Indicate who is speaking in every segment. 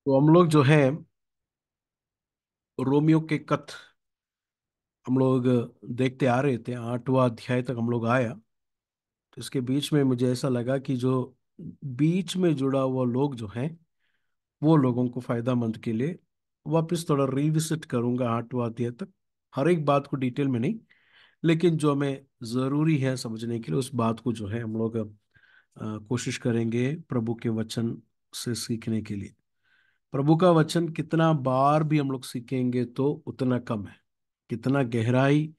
Speaker 1: तो हम लोग जो है रोमियो के कथ हम लोग देखते आ रहे थे। 8वां अध्याय तक हम लोग आया। तो इसके बीच में मुझे ऐसा लगा कि जो बीच में जुड़ा हुआ लोग जो हैं वो लोगों को फायदामंद के लिए वापस थोड़ा रिविजिट करूंगा 8वां अध्याय तक। हर एक बात को डिटेल में नहीं, लेकिन जो हमें जरूरी है समझने के लिए उस बात को जो है हम लोग कोशिश करेंगे प्रभु के वचन से सीखने के लिए। प्रभु का वचन कितना बार भी हम लोग सीखेंगे तो उतना कम है। कितना गहराई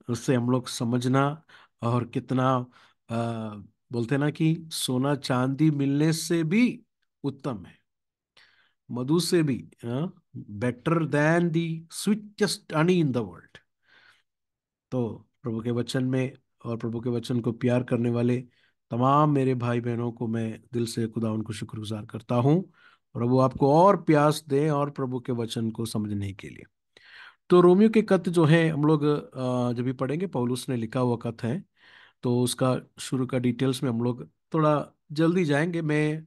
Speaker 1: उससे हम लोग समझना, और कितना बोलते हैं ना कि सोना चांदी मिलने से भी उत्तम है, मधु से भी better than the sweetest Honey in the world. तो प्रभु के वचन में और प्रभु के वचन को प्यार करने वाले तमाम मेरे भाई बहनों को मैं दिल से खुदा उनको शुक्रगुजार करता हूँ। प्रभु आपको और प्यास दे और प्रभु के वचन को समझने के लिए। तो रोमियो के खत जो है हम लोग जब भी पढ़ेंगे, पौलुस ने लिखा हुआ खत है। तो उसका शुरू का डिटेल्स में हम लोग थोड़ा जल्दी जाएंगे। मैं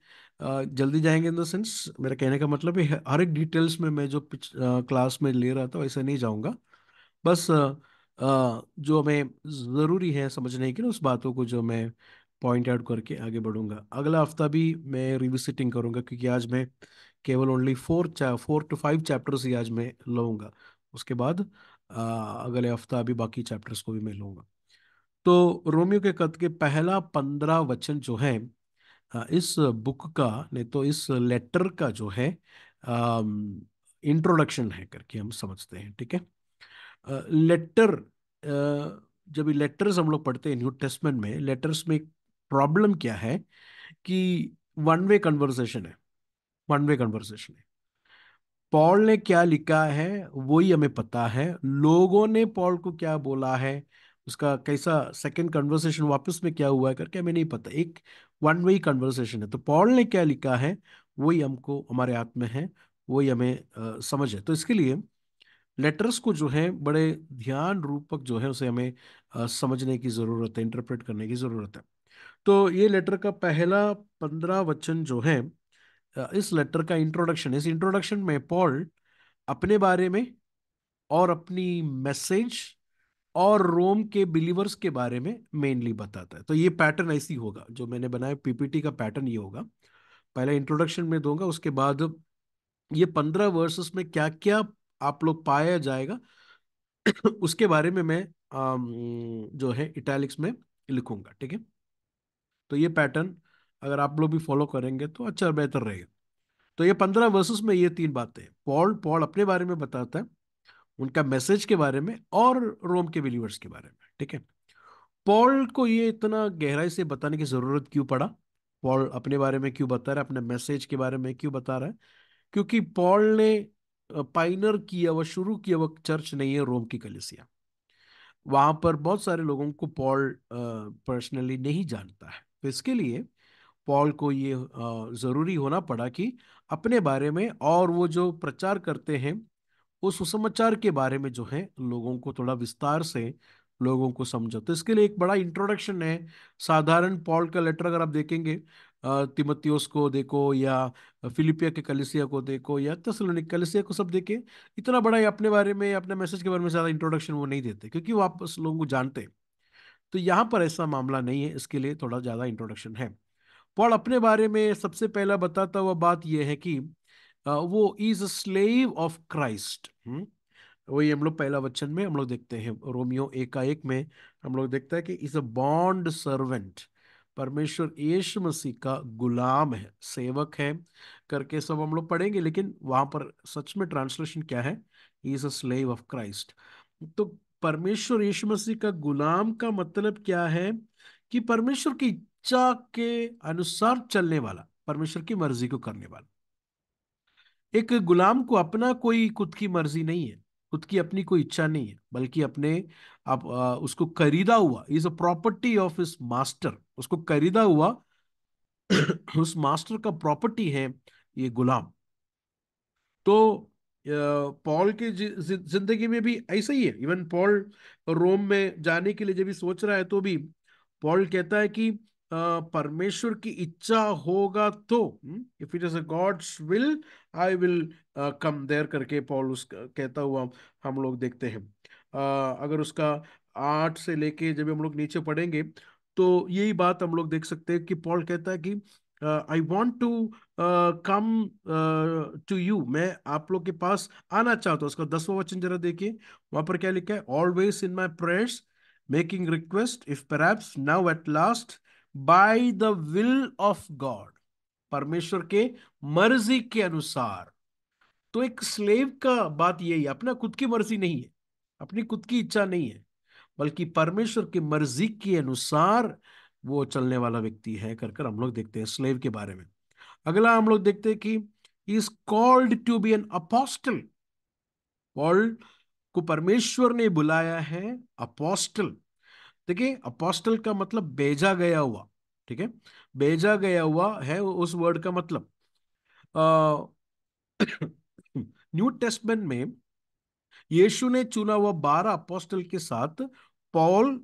Speaker 1: जल्दी जाएंगे इन द सेंस, मेरा कहने का मतलब है हर एक डिटेल्स में मैं जो क्लास में ले रहा था वैसे नहीं जाऊंगा। बस जो हमें ज़रूरी है समझने के लिए उस बातों को जो मैं पॉइंट आउट करके आगे बढ़ूंगा। अगला हफ्ता भी मैं रिविजिटिंग करूंगा, क्योंकि आज मैं केवल ओनली 4 to 5 चैप्टर्स ही आज मैं लूंगा। उसके बाद अगले हफ्ता अभी बाकी चैप्टर्स को भी मैं लूंगा। तो रोमियो के खत के पहला 15 वचन जो है इस बुक का, नहीं तो इस लेटर का जो है इंट्रोडक्शन है करके हम समझते हैं। ठीक है। लेटर, जब ये लेटर्स हम लोग पढ़ते हैं न्यू टेस्टमेंट में, लेटर्स में एक प्रॉब्लम क्या है कि वन वे कन्वर्सेशन है। वन वे कन्वर्सेशन है। पॉल ने क्या लिखा है वही हमें पता है, लोगों ने पॉल को क्या बोला है, उसका कैसा सेकंड कन्वर्सेशन वापस में क्या हुआ है करके हमें नहीं पता। एक वन वे कन्वर्सेशन है। तो पॉल ने क्या लिखा है वही हमको हमारे हाथ में है, वही हमें समझ है। तो इसके लिए लेटर्स को जो है बड़े ध्यान रूपक जो है उसे हमें समझने की जरूरत है, इंटरप्रेट करने की जरूरत है। तो ये लेटर का पहला 15 वचन जो है इस लेटर का इंट्रोडक्शन है। इस इंट्रोडक्शन में पॉल अपने बारे में और अपनी मैसेज और रोम के बिलीवर्स के बारे में मेनली बताता है। तो ये पैटर्न ऐसी होगा, जो मैंने बनाया पीपीटी का पैटर्न ये होगा। पहले इंट्रोडक्शन में दूंगा, उसके बाद ये 15 वर्सेस में क्या क्या आप लोग पाया जाएगा उसके बारे में मैं जो है इटैलिक्स में लिखूंगा। ठीक है। तो ये पैटर्न अगर आप लोग भी फॉलो करेंगे तो अच्छा और बेहतर रहेगा। तो ये 15 वर्सेस में ये तीन बातें पॉल पॉल अपने बारे में बताता है, उनका मैसेज के बारे में और रोम के बिलीवर्स के बारे में। ठीक है। पॉल को ये इतना गहराई से बताने की जरूरत क्यों पड़ा? पॉल अपने बारे में क्यों बता रहा है, अपने मैसेज के बारे में क्यों बता रहा है? क्योंकि पॉल ने पाइनर किया, वह शुरू किया, वह चर्च नहीं है रोम की कलीसिया। वहां पर बहुत सारे लोगों को पॉल पर्सनली नहीं जानता है। तो इसके लिए पॉल को ये जरूरी होना पड़ा कि अपने बारे में और वो जो प्रचार करते हैं उस सुसमाचार के बारे में जो है लोगों को थोड़ा विस्तार से लोगों को समझो। तो इसके लिए एक बड़ा इंट्रोडक्शन है। साधारण पॉल का लेटर अगर आप देखेंगे, तिमोथियोस को देखो या फिलिपिया के कलीसिया को देखो या थिस्सलुनीक कलीसिया को, सब देखे, इतना बड़ा ये अपने बारे में अपने मैसेज के बारे में ज्यादा इंट्रोडक्शन वो नहीं देते, क्योंकि वो आपस लोगों को जानते हैं। तो यहाँ पर ऐसा मामला नहीं है, इसके लिए थोड़ा ज्यादा इंट्रोडक्शन है। पॉल अपने बारे में सबसे पहला बताता हुआ बात यह है कि वो is a slave of Christ. वही हम लोग पहला वचन में हम लोग देखते हैं, रोमियो 1 में हम लोग देखते हैं कि इज अ बॉन्ड सर्वेंट, परमेश्वर यीशु मसीह का गुलाम है, सेवक है करके सब हम लोग पढ़ेंगे। लेकिन वहां पर सच में ट्रांसलेशन क्या है? Is a slave of Christ. तो परमेश्वर यीशु मसीह का गुलाम का मतलब क्या है? कि परमेश्वर की इच्छा के अनुसार चलने वाला, परमेश्वर की मर्जी को करने वाला। एक गुलाम को अपना कोई खुद की मर्जी नहीं है, खुद की अपनी कोई इच्छा नहीं है, बल्कि अपने आप उसको खरीदा हुआ, is a property of his master, उसको खरीदा हुआ उस मास्टर का प्रॉपर्टी है ये गुलाम। तो पॉल की जिंदगी में भी ऐसा ही है। इवन पॉल रोम में जाने के लिए जब भी सोच रहा है तो भी पॉल कहता है कि परमेश्वर की इच्छा होगा तो, if it is a god's will I will come there करके पौलुस कहता हुआ हम लोग देखते हैं। अगर उसका 8 से लेके जब हम लोग नीचे पढ़ेंगे तो यही बात हम लोग देख सकते हैं कि पॉल कहता है कि I want to come to you, मैं आप लोग के पास आना चाहता हूँ। उसका 10वां वचन जरा देखिए, वहां पर क्या लिखा है, always in my prayers making request if perhaps now at last by the will of God, परमेश्वर के मर्जी के अनुसार। तो एक स्लेव का बात यही है, अपना खुद की मर्जी नहीं है, अपनी खुद की इच्छा नहीं है, बल्कि परमेश्वर की मर्जी के अनुसार वो चलने वाला व्यक्ति है, कर कर हम लोग देखते हैं स्लेव के बारे में। अगला हम लोग देखते हैं कि is called to be an apostle. Paul को परमेश्वर ने बुलाया है अपोस्टल। देखिए अपोस्टल का मतलब भेजा गया हुआ, ठीक है, भेजा गया हुआ है उस वर्ड का मतलब। न्यू टेस्टमेंट में यीशु ने चुना हुआ 12 अपोस्टल के साथ पॉल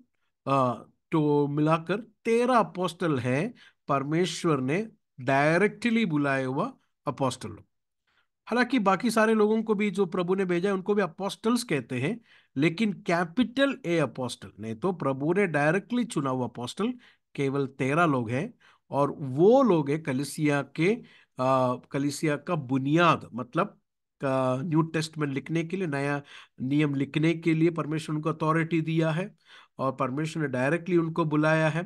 Speaker 1: तो मिलाकर 13 अपोस्टल है, परमेश्वर ने डायरेक्टली बुलाया हुआ अपोस्टल। हालांकि बाकी सारे लोगों को भी जो प्रभु ने भेजा है उनको भी अपोस्टल्स कहते हैं, लेकिन कैपिटल ए अपोस्टल नहीं, तो प्रभु ने डायरेक्टली चुना हुआ अपोस्टल केवल 13 लोग हैं। और वो लोग हैं कलीसिया के, कलीसिया का बुनियाद, मतलब न्यू टेस्टमेंट लिखने के लिए, नया नियम लिखने के लिए परमेश्वर उनको अथॉरिटी दिया है, और परमेश्वर ने डायरेक्टली उनको बुलाया है।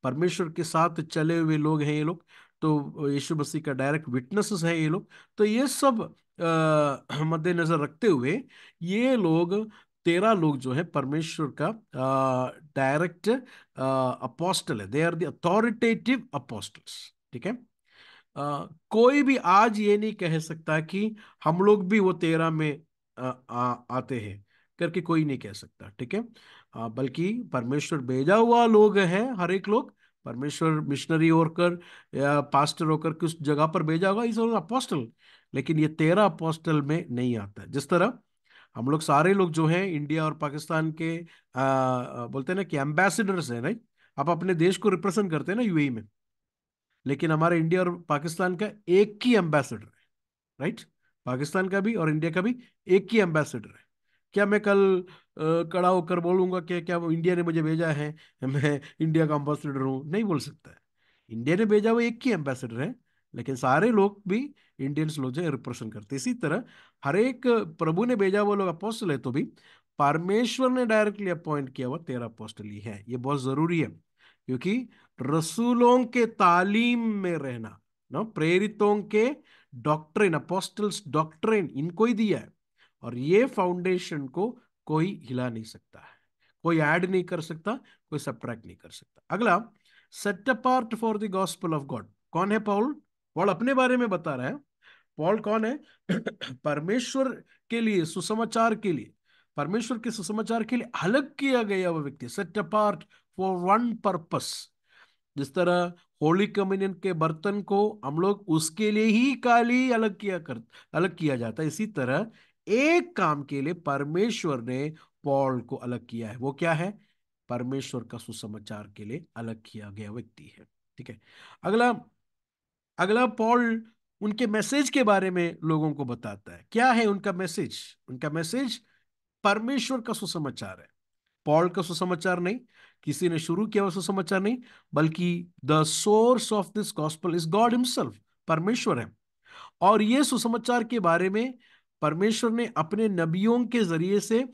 Speaker 1: परमेश्वर के साथ चले हुए लोग हैं ये लोग, तो यीशु मसीह का डायरेक्ट विटनेसेस हैं ये लोग। तो ये सब मद्देनजर रखते हुए ये लोग 13 लोग जो है परमेश्वर का डायरेक्ट अपोस्टल है, they are the authoritative apostles, ठीक है। कोई भी आज ये नहीं कह सकता कि हम लोग भी वो 13 में आते हैं करके, कोई नहीं कह सकता, ठीक है। बल्कि परमेश्वर भेजा हुआ लोग हैं, हर एक लोग परमेश्वर मिशनरी होकर या पास्टर होकर किस जगह पर भेजा होगा, इस अपोस्टल, लेकिन ये 13 अपोस्टल में नहीं आता है। जिस तरह हम लोग सारे लोग जो हैं इंडिया और पाकिस्तान के बोलते हैं ना कि एम्बेसडर्स हैं, राइट, आप अपने देश को रिप्रेजेंट करते हैं ना यूएई में, लेकिन हमारे इंडिया और पाकिस्तान का एक ही एम्बेसडर है, राइट, पाकिस्तान का भी और इंडिया का भी एक ही एम्बेसडर है। क्या मैं कल खड़ा होकर बोलूंगा कि क्या वो इंडिया ने मुझे भेजा है, मैं इंडिया का एम्बेसडर हूं? नहीं बोल सकता है। इंडिया ने भेजा हुआ एक ही एम्बेसडर है, लेकिन सारे लोग भी इंडियंस लोग जो रिप्रेजेंट करते हैं। इसी तरह हर एक प्रभु ने भेजा हुआ लोग अपोस्टल है, तो भी परमेश्वर ने डायरेक्टली अपॉइंट किया हुआ 13 अपोस्टल ही है। ये बहुत जरूरी है, क्योंकि रसूलों के तालीम में रहना ना, प्रेरितों के डॉक्ट्रिन, अपोस्टल्स डॉक्ट्रिन इनको ही दिया है, और ये फाउंडेशन को कोई हिला नहीं सकता है, कोई ऐड नहीं कर सकता, कोई सब्ट्रैक्ट नहीं कर सकता। अगला, set apart for the gospel of God. कौन है पॉल? पॉल अपने बारे में बता रहा है। पॉल कौन है? परमेश्वर के लिए सुसमाचार के लिए, परमेश्वर के सुसमाचार के लिए अलग किया गया वो व्यक्ति, set apart for one purpose. जिस तरह होली कम्युनियन के बर्तन को हम लोग उसके लिए ही काली अलग किया जाता है, इसी तरह एक काम के लिए परमेश्वर ने पॉल को अलग किया है। वो क्या है? परमेश्वर का सुसमाचार के लिए अलग किया गया व्यक्ति है, ठीक है। अगला, अगला पॉल उनके मैसेज के बारे में लोगों को बताता है। क्या है उनका मैसेज? उनका मैसेज परमेश्वर का सुसमाचार है। पॉल का सुसमाचार नहीं, किसी ने शुरू किया हुआ सुसमाचार नहीं, बल्कि the source of this gospel is God himself, परमेश्वर है। और ये सुसमाचार के बारे में परमेश्वर ने अपने नबियों के जरिए से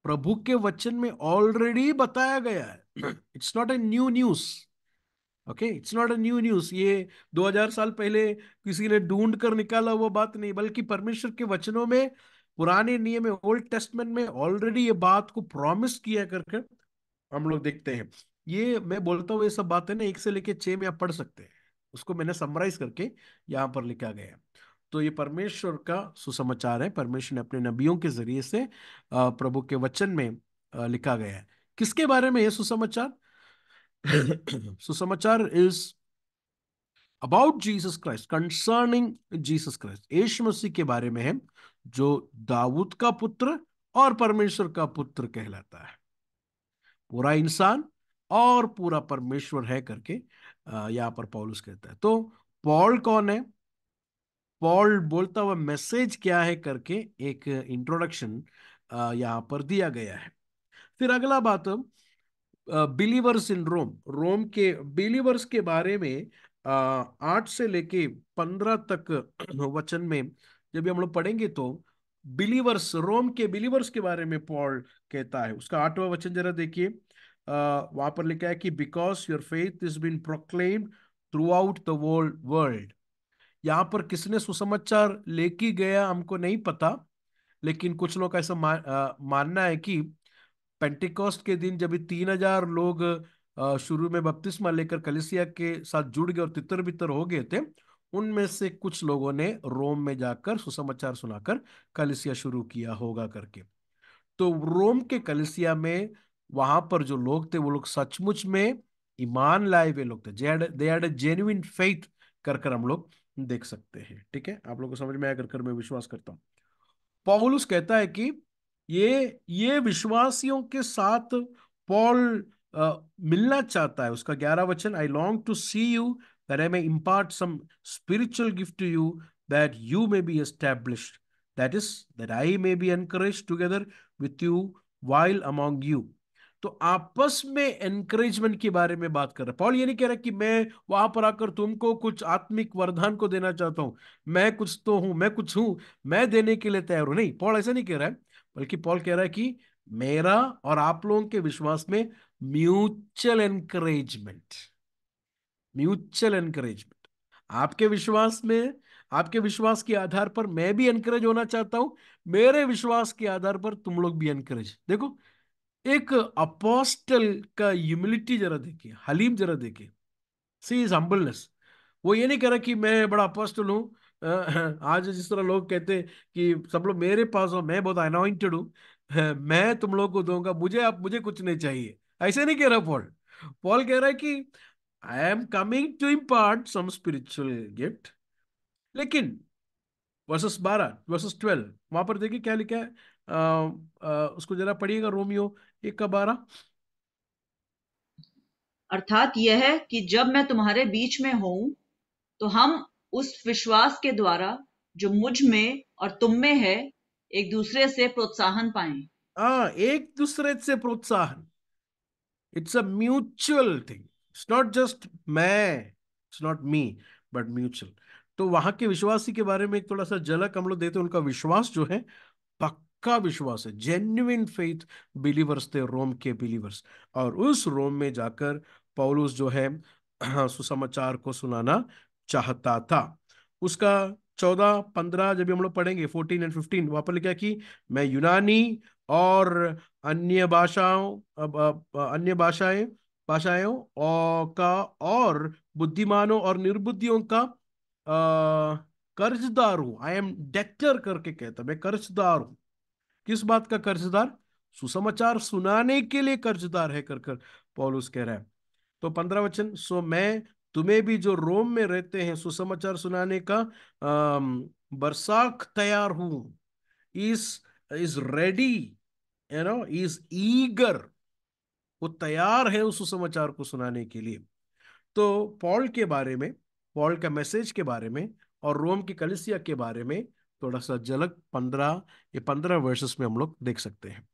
Speaker 1: प्रभु के वचन में ऑलरेडी बताया गया है। It's not a new news, okay, it's not a new news. ये 2000 साल पहले किसी ने ढूंढ कर निकाला वो बात नहीं, बल्कि परमेश्वर के वचनों में, पुराने नियम में, ओल्ड टेस्टमेंट में ऑलरेडी ये बात को प्रॉमिस किया करके हम लोग देखते हैं। ये मैं बोलता हूँ ये सब बातें ना 1 से लेके 6 में आप पढ़ सकते हैं, उसको मैंने समराइज करके यहाँ पर लिखा गया है। तो ये परमेश्वर का सुसमाचार है, परमेश्वर ने अपने नबियों के जरिए से प्रभु के वचन में लिखा गया है। किसके बारे में ये सुसमाचार? सुसमाचार is about Jesus Christ, concerning Jesus Christ, Yeshu Masih के बारे में है, जो दाऊद का पुत्र और परमेश्वर का पुत्र कहलाता है, पूरा इंसान और पूरा परमेश्वर है करके यहाँ पर पौलुस कहता है। तो पॉल कौन है, पॉल बोलता हुआ मैसेज क्या है करके एक इंट्रोडक्शन यहाँ पर दिया गया है। फिर अगला बात, बिलीवर्स इन रोम, रोम के बिलीवर्स के बारे में 8 से लेके 15 तक वचन में जब भी हम लोग पढ़ेंगे तो बिलीवर्स, रोम के बिलीवर्स के बारे में पॉल कहता है। उसका 8वां वचन जरा देखिए, वहां पर लिखा है कि because your faith is been proclaimed through out the world. यहाँ पर किसने सुसमाचार लेके गया हमको नहीं पता, लेकिन कुछ लोग का ऐसा मानना है कि पेंटिकॉस्ट के दिन जब ये 3,000 लोग शुरू में बपतिस्मा लेकर कलीसिया के साथ जुड़ गए और तितर बितर हो गए थे, उनमें से कुछ लोगों ने रोम में जाकर सुसमाचार सुनाकर कलीसिया शुरू किया होगा करके। तो रोम के कलीसिया में वहां पर जो लोग थे वो लोग सचमुच में ईमान लाए हुए लोग थे, they had a genuine faith कर कर हम लोग देख सकते हैं। ठीक है, आप लोगों को समझ में आया कर कर मैं विश्वास करता हूँ। पौलुस कहता है कि ये विश्वासियों के साथ पॉल मिलना चाहता है। उसका 11वां वचन, I long to see you that I may impart some spiritual gift to you that you may be established, that is that I may be encourage together with you while among you. तो आपस में encouragement के बारे में बात कर रहा है पॉल। ये नहीं कह रहा कि मैं वहां पर आकर तुमको कुछ आत्मिक वरदान को देना चाहता हूं, मैं कुछ तो हूं, मैं कुछ हूं, मैं देने के लिए तैयार हूं। नहीं, पॉल ऐसा नहीं कह रहा है, बल्कि पॉल कह रहा है कि मेरा और आप लोगों के विश्वास में म्यूचुअल एनकरेजमेंट, म्यूचुअल एनकरेजमेंट। आपके विश्वास में, आपके विश्वास के आधार पर मैं भी एनकरेज होना चाहता हूं, मेरे विश्वास के आधार पर तुम लोग भी एनकरेज। देखो, एक अपोस्टल का ह्यूमिलिटी जरा देखिए, हलीम जरा देखिए, सी इज हम्बलनेस। वो ये नहीं कह रहा कि मैं बड़ा अपोस्टल हूं। आज जिस तरह लोग कहते हैं कि सब लोग मेरे पास हो, मैं बहुत अनॉइंटेड हूं, मैं तुम लोगों को दूंगा, मुझे कुछ नहीं चाहिए, ऐसे नहीं कह रहा पॉल। पॉल कह रहा है कि I am coming to impart some spiritual gift. लेकिन वर्सेस 12 वहां पर देखिए क्या लिखा है, उसको जरा पढ़िएगा, रोमियो 1 का 12।
Speaker 2: अर्थात यह कि जब मैं तुम्हारे बीच में हूं तो हम उस विश्वास के द्वारा जो मुझ में और तुम में है एक दूसरे से प्रोत्साहन पाएं।
Speaker 1: हाँ, एक दूसरे से प्रोत्साहन, it's a mutual thing, it's not just मैं, it's not me, but mutual. तो वहां के विश्वासी के बारे में एक थोड़ा सा झलक हम लोग देते हैं। उनका विश्वास जो है पक्का विश्वास है, जेन्युइन फेथ बिलीवर्स थे रोम के बिलीवर्स। और उस रोम में जाकर पौलुस जो है सुसमाचार को सुनाना चाहता था। उसका 14-15 जब भी हम लोग पढ़ेंगे, 14 और 15, वहां पर लिखा है कि मैं यूनानी और अन्य भाषाओं, अन्य भाषाएं और और बुद्धिमानों और निर्बुद्धियों का कर्जदार हूं। आई एम डेक्टर करके कहता, मैं कर्जदार हूं। किस बात का कर्जदार? सुसमाचार सुनाने के लिए कर्जदार है कर कर पौलुस कह रहा है। तो 15 वचन, सो मैं तुम्हें भी जो रोम में रहते हैं सुसमाचार सुनाने का बरसाख तैयार हूं। Is is ready, is eager, वो तैयार है उस सुसमाचार को सुनाने के लिए। तो पॉल के बारे में, पॉल का मैसेज के बारे में और रोम की कलीसिया के बारे में थोड़ा सा झलक 15 में हम लोग देख सकते हैं।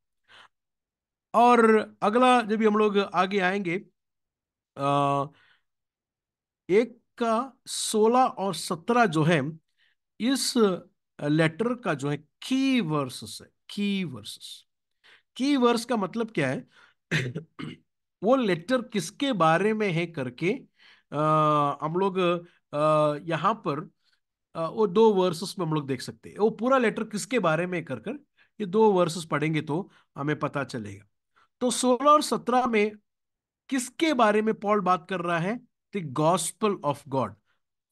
Speaker 1: और अगला जब भी हम लोग आगे आएंगे, आ, 1 का 16 और 17 जो है, इस लेटर का जो है की वर्सेस है, की वर्सेस। की वर्स का मतलब क्या है? वो लेटर किसके बारे में है करके हम लोग यहाँ पर वो 2 वर्सेस में हम लोग देख सकते हैं वो पूरा लेटर किसके बारे में कर कर। ये 2 वर्सेस पढ़ेंगे तो हमें पता चलेगा। तो 16 और 17 में किसके बारे में पॉल बात कर रहा है? द गॉस्पल ऑफ गॉड,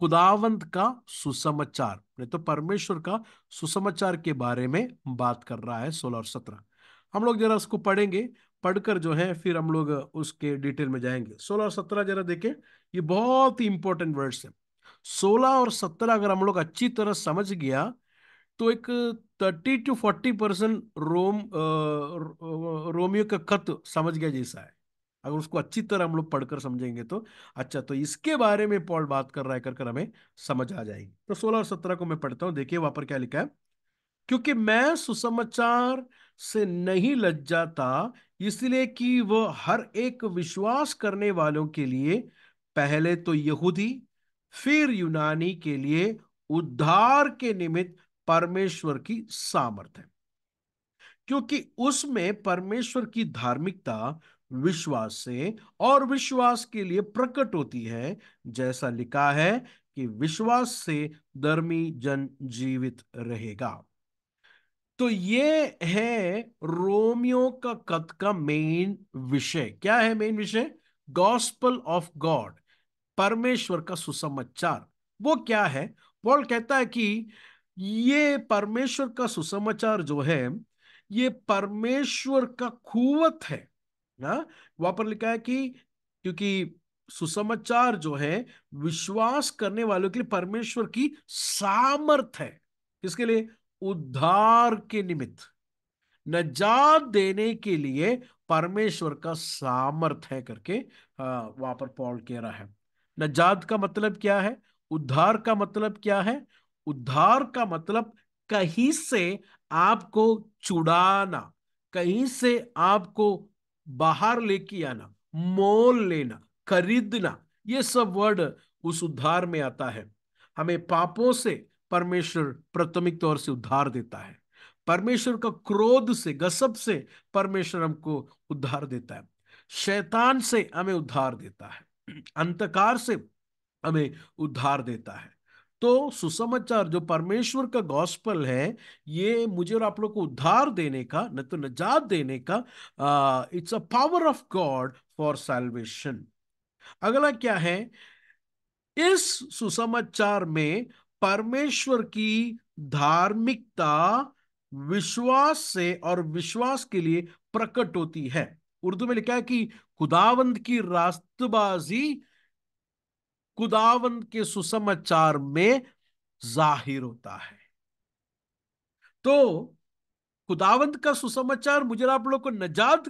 Speaker 1: खुदावंत का सुसमाचार, नहीं तो परमेश्वर का सुसमाचार के बारे में बात कर रहा है 16 और 17। हम लोग जरा उसको पढ़ेंगे, पढ़कर जो है फिर हम लोग उसके डिटेल में जाएंगे। 16 और 17 जरा देखें, ये बहुत ही इंपॉर्टेंट वर्ड्स है। 16 और 17 अगर हम लोग अच्छी तरह समझ गया तो एक 30 to 40% रोमियो का खत समझ गया जैसा है। अगर उसको अच्छी तरह हम लोग पढ़कर समझेंगे तो। अच्छा, तो इसके बारे में पॉल बात कर रहा है, कर हमें समझ आ जाएगी। तो 16 और 17 को मैं पढ़ता हूं, देखिए वहां पर क्या लिखा है। क्योंकि मैं सुसमाचार से नहीं लज्जाता, इसलिए कि वह हर एक विश्वास करने वालों के लिए, पहले तो यहूदी फिर यूनानी के लिए उद्धार के निमित्त परमेश्वर की सामर्थ है। क्योंकि उसमें परमेश्वर की धार्मिकता विश्वास से और विश्वास के लिए प्रकट होती है, जैसा लिखा है कि विश्वास से धर्मी जन जीवित रहेगा। तो ये है रोमियो का कथ का मेन विषय। क्या है मेन विषय? गॉस्पल ऑफ गॉड, परमेश्वर का सुसमाचार। वो क्या है? पॉल कहता है कि ये परमेश्वर का सुसमाचार जो है, ये परमेश्वर का कुवत है। हाँ, वहां पर लिखा है कि क्योंकि सुसमाचार जो है विश्वास करने वालों के लिए परमेश्वर की सामर्थ है। किसके लिए? उद्धार के निमित्त, नजात देने के लिए परमेश्वर का सामर्थ है करके वहां पर पॉल कह रहा है। नजात का मतलब क्या है? उद्धार का मतलब क्या है? उद्धार का मतलब कहीं से आपको छुड़ाना, कहीं से आपको बाहर लेके आना, मोल लेना, खरीदना, ये सब वर्ड उस उद्धार में आता है। हमें पापों से परमेश्वर प्राथमिक तौर से उद्धार देता है। परमेश्वर का क्रोध से, गसब से परमेश्वर हमको उद्धार देता है। शैतान से हमें उद्धार देता है, अंधकार से हमें उद्धार देता है। तो सुसमाचार जो परमेश्वर का गॉस्पल है, ये मुझे और आप लोग को उद्धार देने का, न तो निजात देने का, it's a power of God for salvation. अगला क्या है? इस सुसमाचार में परमेश्वर की धार्मिकता विश्वास से और विश्वास के लिए प्रकट होती है। उर्दू में लिखा है कि खुदावंद की रास्तबाजी खुदावंद के सुसमाचार में जाहिर होता है। तो खुदावंद का सुसमाचार मुझे और आप लोग को नजात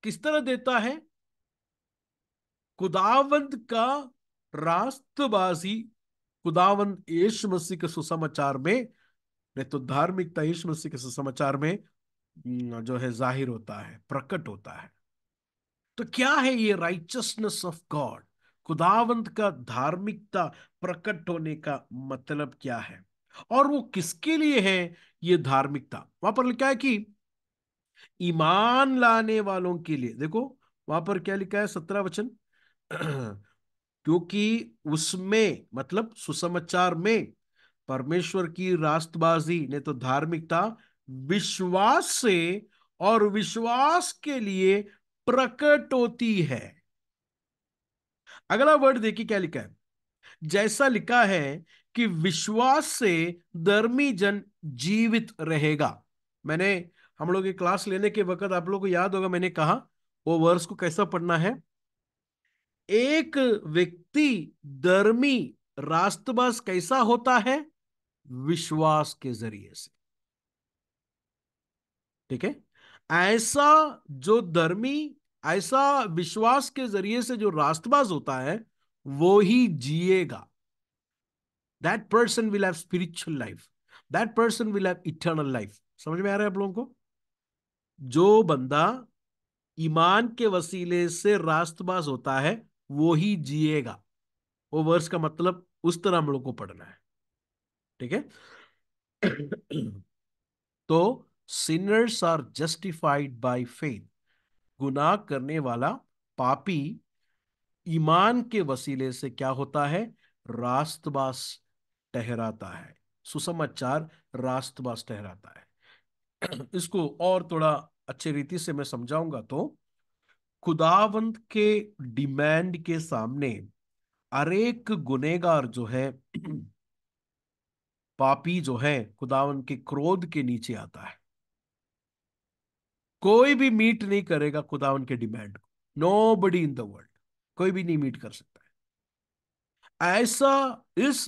Speaker 1: किस तरह देता है? खुदावंद का रास्तबाजी खुदावंद यीशु मसीह के सुसमाचार में, नहीं तो धार्मिकता यीशु मसीह के सुसमाचार में जो है जाहिर होता है, प्रकट होता है। तो क्या है ये राइचसनेस ऑफ गॉड? खुदावंत का धार्मिकता प्रकट होने का मतलब क्या है, और वो किसके लिए है? ये धार्मिकता वहां पर लिखा है कि ईमान लाने वालों के लिए। देखो वहां पर क्या लिखा है, 17 वचन। क्योंकि उसमें मतलब सुसमाचार में परमेश्वर की रास्तबाजी ने तो धार्मिकता विश्वास से और विश्वास के लिए प्रकट होती है। अगला वर्ड देखिए क्या लिखा है। जैसा लिखा है कि विश्वास से धर्मी जन जीवित रहेगा। मैंने हम लोग की क्लास लेने के वक्त आप लोग को याद होगा, मैंने कहा वो वर्स को कैसा पढ़ना है। एक व्यक्ति धर्मी रास्तबाज कैसा होता है? विश्वास के जरिए से। ठीक है? ऐसा जो धर्मी, ऐसा विश्वास के जरिए से जो रास्तबाज होता है, वो ही जिएगा। That person will have spiritual life, that person will have eternal life. समझ में आ रहा है आप लोगों को? जो बंदा ईमान के वसीले से रास्तबाज होता है, वो ही जिएगा। वो वर्स का मतलब उस तरह हम लोग को पढ़ना है। ठीक है? तो sinners are justified by faith. गुनाह करने वाला पापी ईमान के वसीले से क्या होता है? रास्तबाज ठहराता है। सुसमाचार रास्तबाज ठहराता है। इसको और थोड़ा अच्छे रीति से मैं समझाऊंगा तो, खुदावंत के डिमांड के सामने हर एक गुनेगार जो है, पापी जो है, खुदावंत के क्रोध के नीचे आता है। कोई भी मीट नहीं करेगा खुदावंत के डिमांड को। Nobody in the world, कोई भी नहीं मीट कर सकता है। ऐसा इस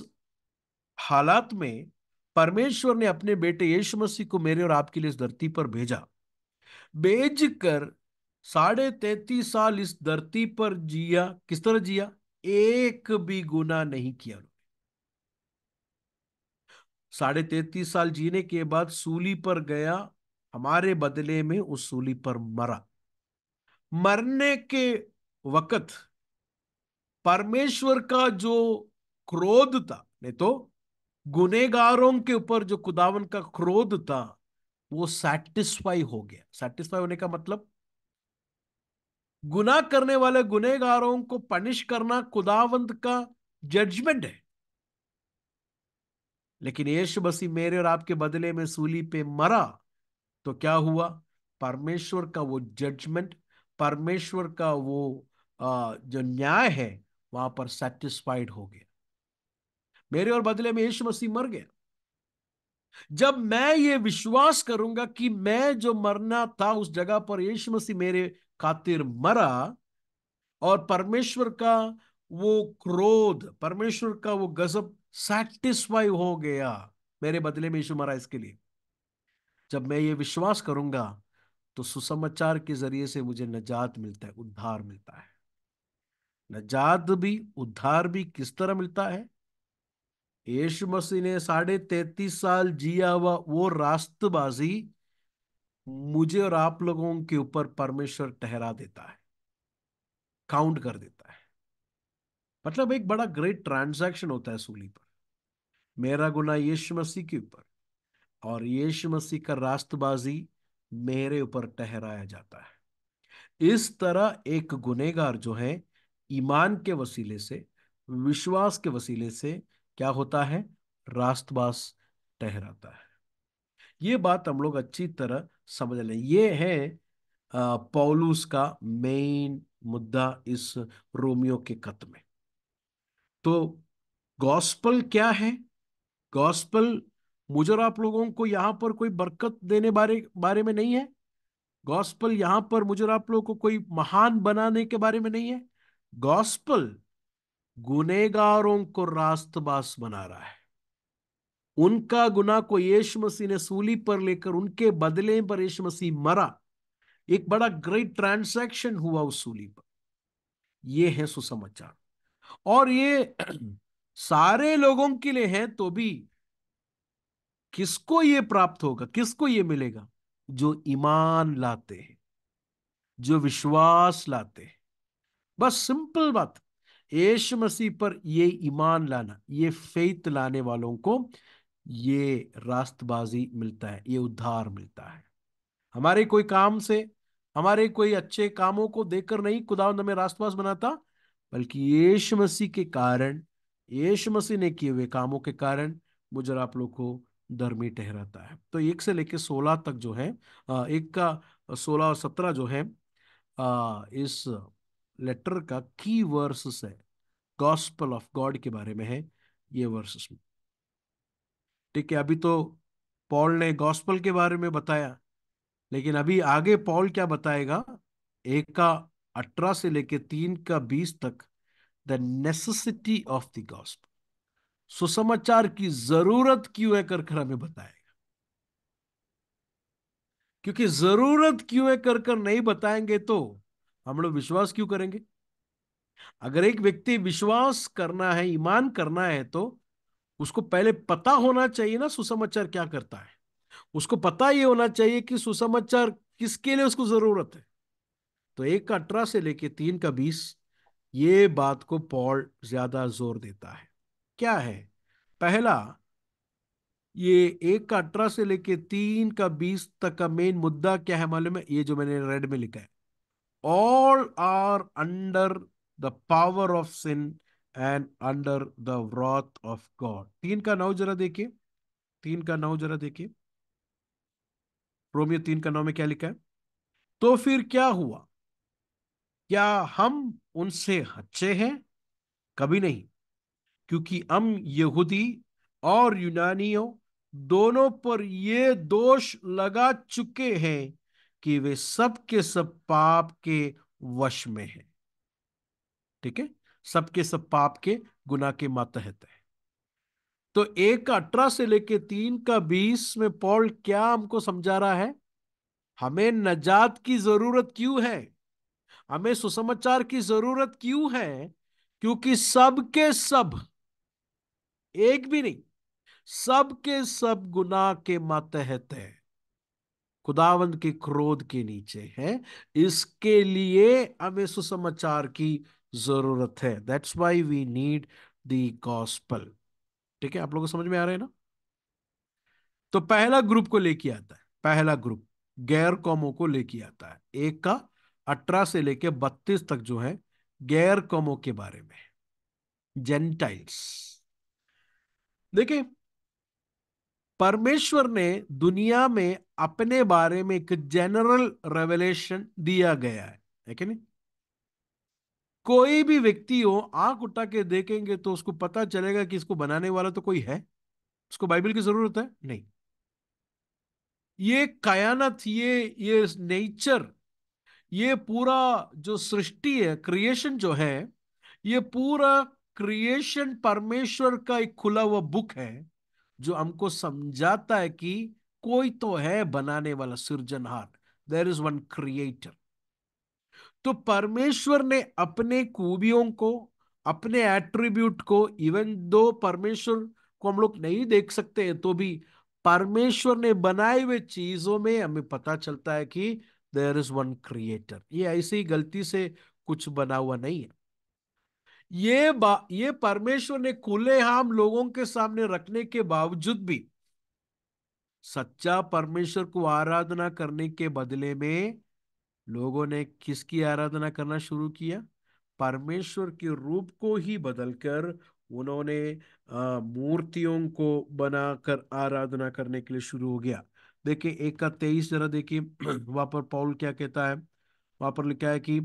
Speaker 1: हालात में परमेश्वर ने अपने बेटे यीशु मसीह को मेरे और आपके लिए इस धरती पर भेजा। भेज कर 33.5 साल इस धरती पर जिया, किस तरह जिया? एक भी गुनाह नहीं किया। 33.5 साल जीने के बाद सूली पर गया, हमारे बदले में उस सूली पर मरा। मरने के वक्त परमेश्वर का जो क्रोध था, नहीं तो गुनेगारों के ऊपर जो खुदावन का क्रोध था, वो सेटिस्फाई हो गया। सेटिस्फाई होने का मतलब, गुनाह करने वाले गुनेगारों को पनिश करना खुदावंत का जजमेंट है। लेकिन यीशु मसीह मेरे और आपके बदले में सूली पे मरा, तो क्या हुआ? परमेश्वर का वो जजमेंट, परमेश्वर का वो जो न्याय है, वहां पर सेटिस्फाइड हो गया। मेरे और बदले में यीशु मसीह मर गया। जब मैं ये विश्वास करूंगा कि मैं जो मरना था उस जगह पर यीशु मसीह मेरे खातिर मरा, और परमेश्वर का वो क्रोध, परमेश्वर का वो गजब सेटिस्फाई हो गया, मेरे बदले में यीशु मरा इसके लिए। जब मैं ये विश्वास करूंगा, तो सुसमाचार के जरिए से मुझे नजात मिलता है, उद्धार मिलता है। नजात भी, उद्धार भी किस तरह मिलता है? यीशु मसीह ने 33.5 साल जिया हुआ वो रास्तबाजी मुझे और आप लोगों के ऊपर परमेश्वर ठहरा देता है, काउंट कर देता है। मतलब एक बड़ा ग्रेट ट्रांजैक्शन होता है सूली पर। मेरा गुनाह यीशु मसीह के ऊपर, और यीशु मसीह का रास्तबाजी मेरे ऊपर ठहराया जाता है। इस तरह एक गुनेगार जो है, ईमान के वसीले से, विश्वास के वसीले से क्या होता है? रास्तबाज ठहराता है। ये बात हम लोग अच्छी तरह समझ लें। ये है पौलुस का मेन मुद्दा इस रोमियो के खत में। तो गॉस्पल क्या है? गॉस्पल मुझे और आप लोगों को यहां पर कोई बरकत देने बारे बारे में नहीं है। गॉस्पल यहां पर मुझे और आप लोगों को कोई महान बनाने के बारे में नहीं है। गॉस्पल गुनेगारों को रास्तबाज बना रहा है। उनका गुनाह को यीशु मसीह ने सूली पर लेकर उनके बदले पर यीशु मसीह मरा। एक बड़ा ग्रेट ट्रांजैक्शन हुआ उस सूली पर। यह है सुसमाचार। और ये सारे लोगों के लिए है, तो भी किसको ये प्राप्त होगा, किसको ये मिलेगा? जो ईमान लाते हैं, जो विश्वास लाते हैं। बस सिंपल बात, यीशु मसीह पर ये ईमान लाना, ये फेथ लाने वालों को ये रास्तबाजी मिलता है, ये उद्धार मिलता है। हमारे कोई काम से, हमारे कोई अच्छे कामों को देखकर नहीं खुदावंद हमें रास्तबाज बनाता, बल्कि यीशु मसीह के कारण, यीशु मसीह ने किए हुए कामों के कारण मुझे और आप लोग को धर्मी ठहराता है। तो 1 से लेकर 16 तक जो है, 1 का 16 और 17 जो है, इस लेटर का की वर्सेस है, गॉस्पल ऑफ गॉड के बारे में है ये वर्सेस में। ठीक है, अभी तो पॉल ने गॉस्पल के बारे में बताया, लेकिन अभी आगे पॉल क्या बताएगा? 1 का 18 से लेकर 3 का 20 तक, the necessity of the gospel, सुसमाचार की जरूरत क्यों है कर कर हमें बताएगा। क्योंकि जरूरत क्यों है कर कर नहीं बताएंगे तो हम लोग विश्वास क्यों करेंगे? अगर एक व्यक्ति विश्वास करना है, ईमान करना है, तो उसको पहले पता होना चाहिए ना सुसमाचार क्या करता है। उसको पता ये होना चाहिए कि सुसमाचार किसके लिए उसको जरूरत है। तो 1 का 18 से लेके 3 का 20, ये बात को पॉल ज्यादा जोर देता है। क्या है? पहला, ये 1 का 18 से लेके 3 का 20 तक का मेन मुद्दा क्या है मालूम है? ये जो मैंने रेड में लिखा है, all are under the power of sin and under the wrath of God. 3 का 9 जरा देखिए, 3 का 9 जरा देखिए। रोमियो 3 का 9 में क्या लिखा है? तो फिर क्या हुआ? क्या हम उनसे अच्छे हैं? कभी नहीं। क्योंकि हम यहूदी और यूनानियों दोनों पर ये दोष लगा चुके हैं कि वे सब के सब पाप के वश में हैं। ठीक है, सबके सब पाप के, गुनाह के मातहत है। तो 1 का 18 से लेके 3 का 20 में पॉल क्या हमको समझा रहा है? हमें नजात की जरूरत क्यों है? हमें सुसमाचार की जरूरत क्यों है? क्योंकि सब के सब, एक भी नहीं, सब के सब गुनाह के मातहत है, खुदावंद के क्रोध के नीचे है। इसके लिए हमें सुसमाचार की जरूरत है। That's why we need the gospel. ठीक है, आप लोगों को समझ में आ रहा है ना? तो पहला ग्रुप को लेके आता है, पहला ग्रुप गैर कौमों को लेके आता है। एक का 18 से लेके 32 तक जो है गैर कौमों के बारे में, जेंटाइल्स। देखिए, परमेश्वर ने दुनिया में अपने बारे में एक जनरल रेवलेशन दिया गया है कि नहीं? कोई भी व्यक्ति हो, आंख उठा के देखेंगे तो उसको पता चलेगा कि इसको बनाने वाला तो कोई है। उसको बाइबल की जरूरत है नहीं। ये कायनात, ये नेचर, ये पूरा जो सृष्टि है, क्रिएशन जो है, ये पूरा क्रिएशन परमेश्वर का एक खुला हुआ बुक है, जो हमको समझाता है कि कोई तो है बनाने वाला, सृजनहार। There is one creator. तो परमेश्वर ने अपने खूबियों को, अपने एट्रीब्यूट को, इवन दो परमेश्वर को हम लोग नहीं देख सकते हैं, तो भी परमेश्वर ने बनाए हुए चीजों में हमें पता चलता है कि देयर इज वन क्रिएटर। ये ऐसे ही गलती से कुछ बना हुआ नहीं है। ये परमेश्वर ने खुलेआम लोगों के सामने रखने के बावजूद भी, सच्चा परमेश्वर को आराधना करने के बदले में लोगों ने किसकी आराधना करना शुरू किया? परमेश्वर के रूप को ही बदलकर उन्होंने मूर्तियों को बनाकर आराधना करने के लिए शुरू हो गया। देखिए 1 का 23 जरा देखिए। वहां पर पौल क्या कहता है? वहां पर लिखा है कि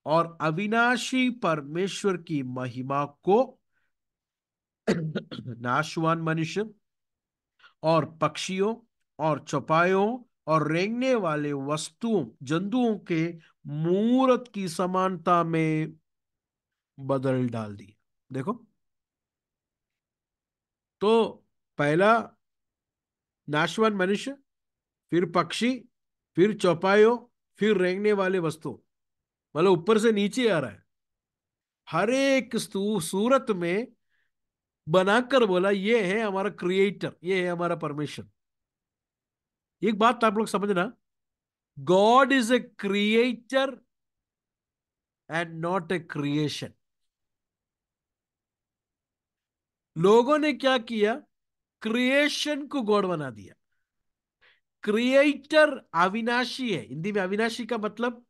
Speaker 1: और अविनाशी परमेश्वर की महिमा को नाशवान मनुष्य और पक्षियों और चौपायों और रेंगने वाले वस्तुओं, जंतुओं के मूरत की समानता में बदल डाल दी। देखो, तो पहला नाशवान मनुष्य, फिर पक्षी, फिर चौपायों, फिर रेंगने वाले वस्तु, मतलब ऊपर से नीचे आ रहा है। हर एक सूरत में बनाकर बोला ये है हमारा क्रिएटर, ये है हमारा परमेश्वर। एक बात आप लोग समझना, God is a creator and not a creation. लोगों ने क्या किया? क्रिएशन को गॉड बना दिया। क्रिएटर अविनाशी है। हिंदी में अविनाशी का मतलब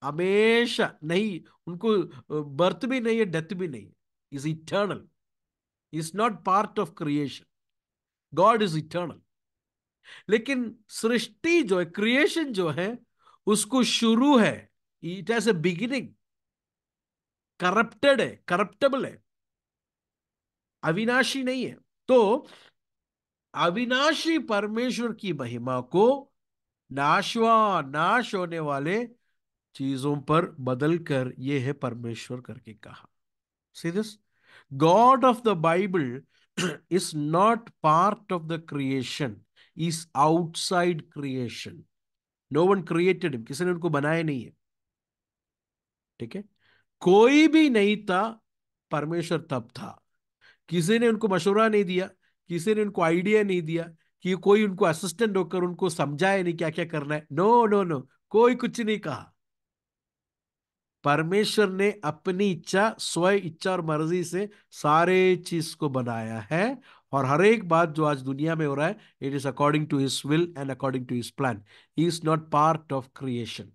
Speaker 1: हमेशा नहीं, उनको बर्थ भी नहीं है, डेथ भी नहीं है। Is eternal, is not part of creation. God is eternal. लेकिन सृष्टि जो है, क्रिएशन जो है, उसको शुरू है, it has a beginning. Corrupted है, करप्टेबल है, अविनाशी नहीं है। तो अविनाशी परमेश्वर की महिमा को नाश होने वाले चीजों पर बदलकर ये है परमेश्वर करके कहा। See this, God of the Bible is not part of the creation, is outside creation. No one created him, किसी ने उनको बनाया नहीं है। ठीक है, कोई भी नहीं था, परमेश्वर तब था। किसी ने उनको मशवरा नहीं दिया, किसी ने उनको आइडिया नहीं दिया, कि कोई उनको असिस्टेंट होकर उनको समझाए नहीं क्या क्या करना है। नो नो नो, कोई कुछ नहीं कहा। परमेश्वर ने अपनी इच्छा, स्व इच्छा और मर्जी से सारे चीज को बनाया है। और हर एक बात जो आज दुनिया में हो रहा है, it is according to his will and according to his plan. He is not part of creation.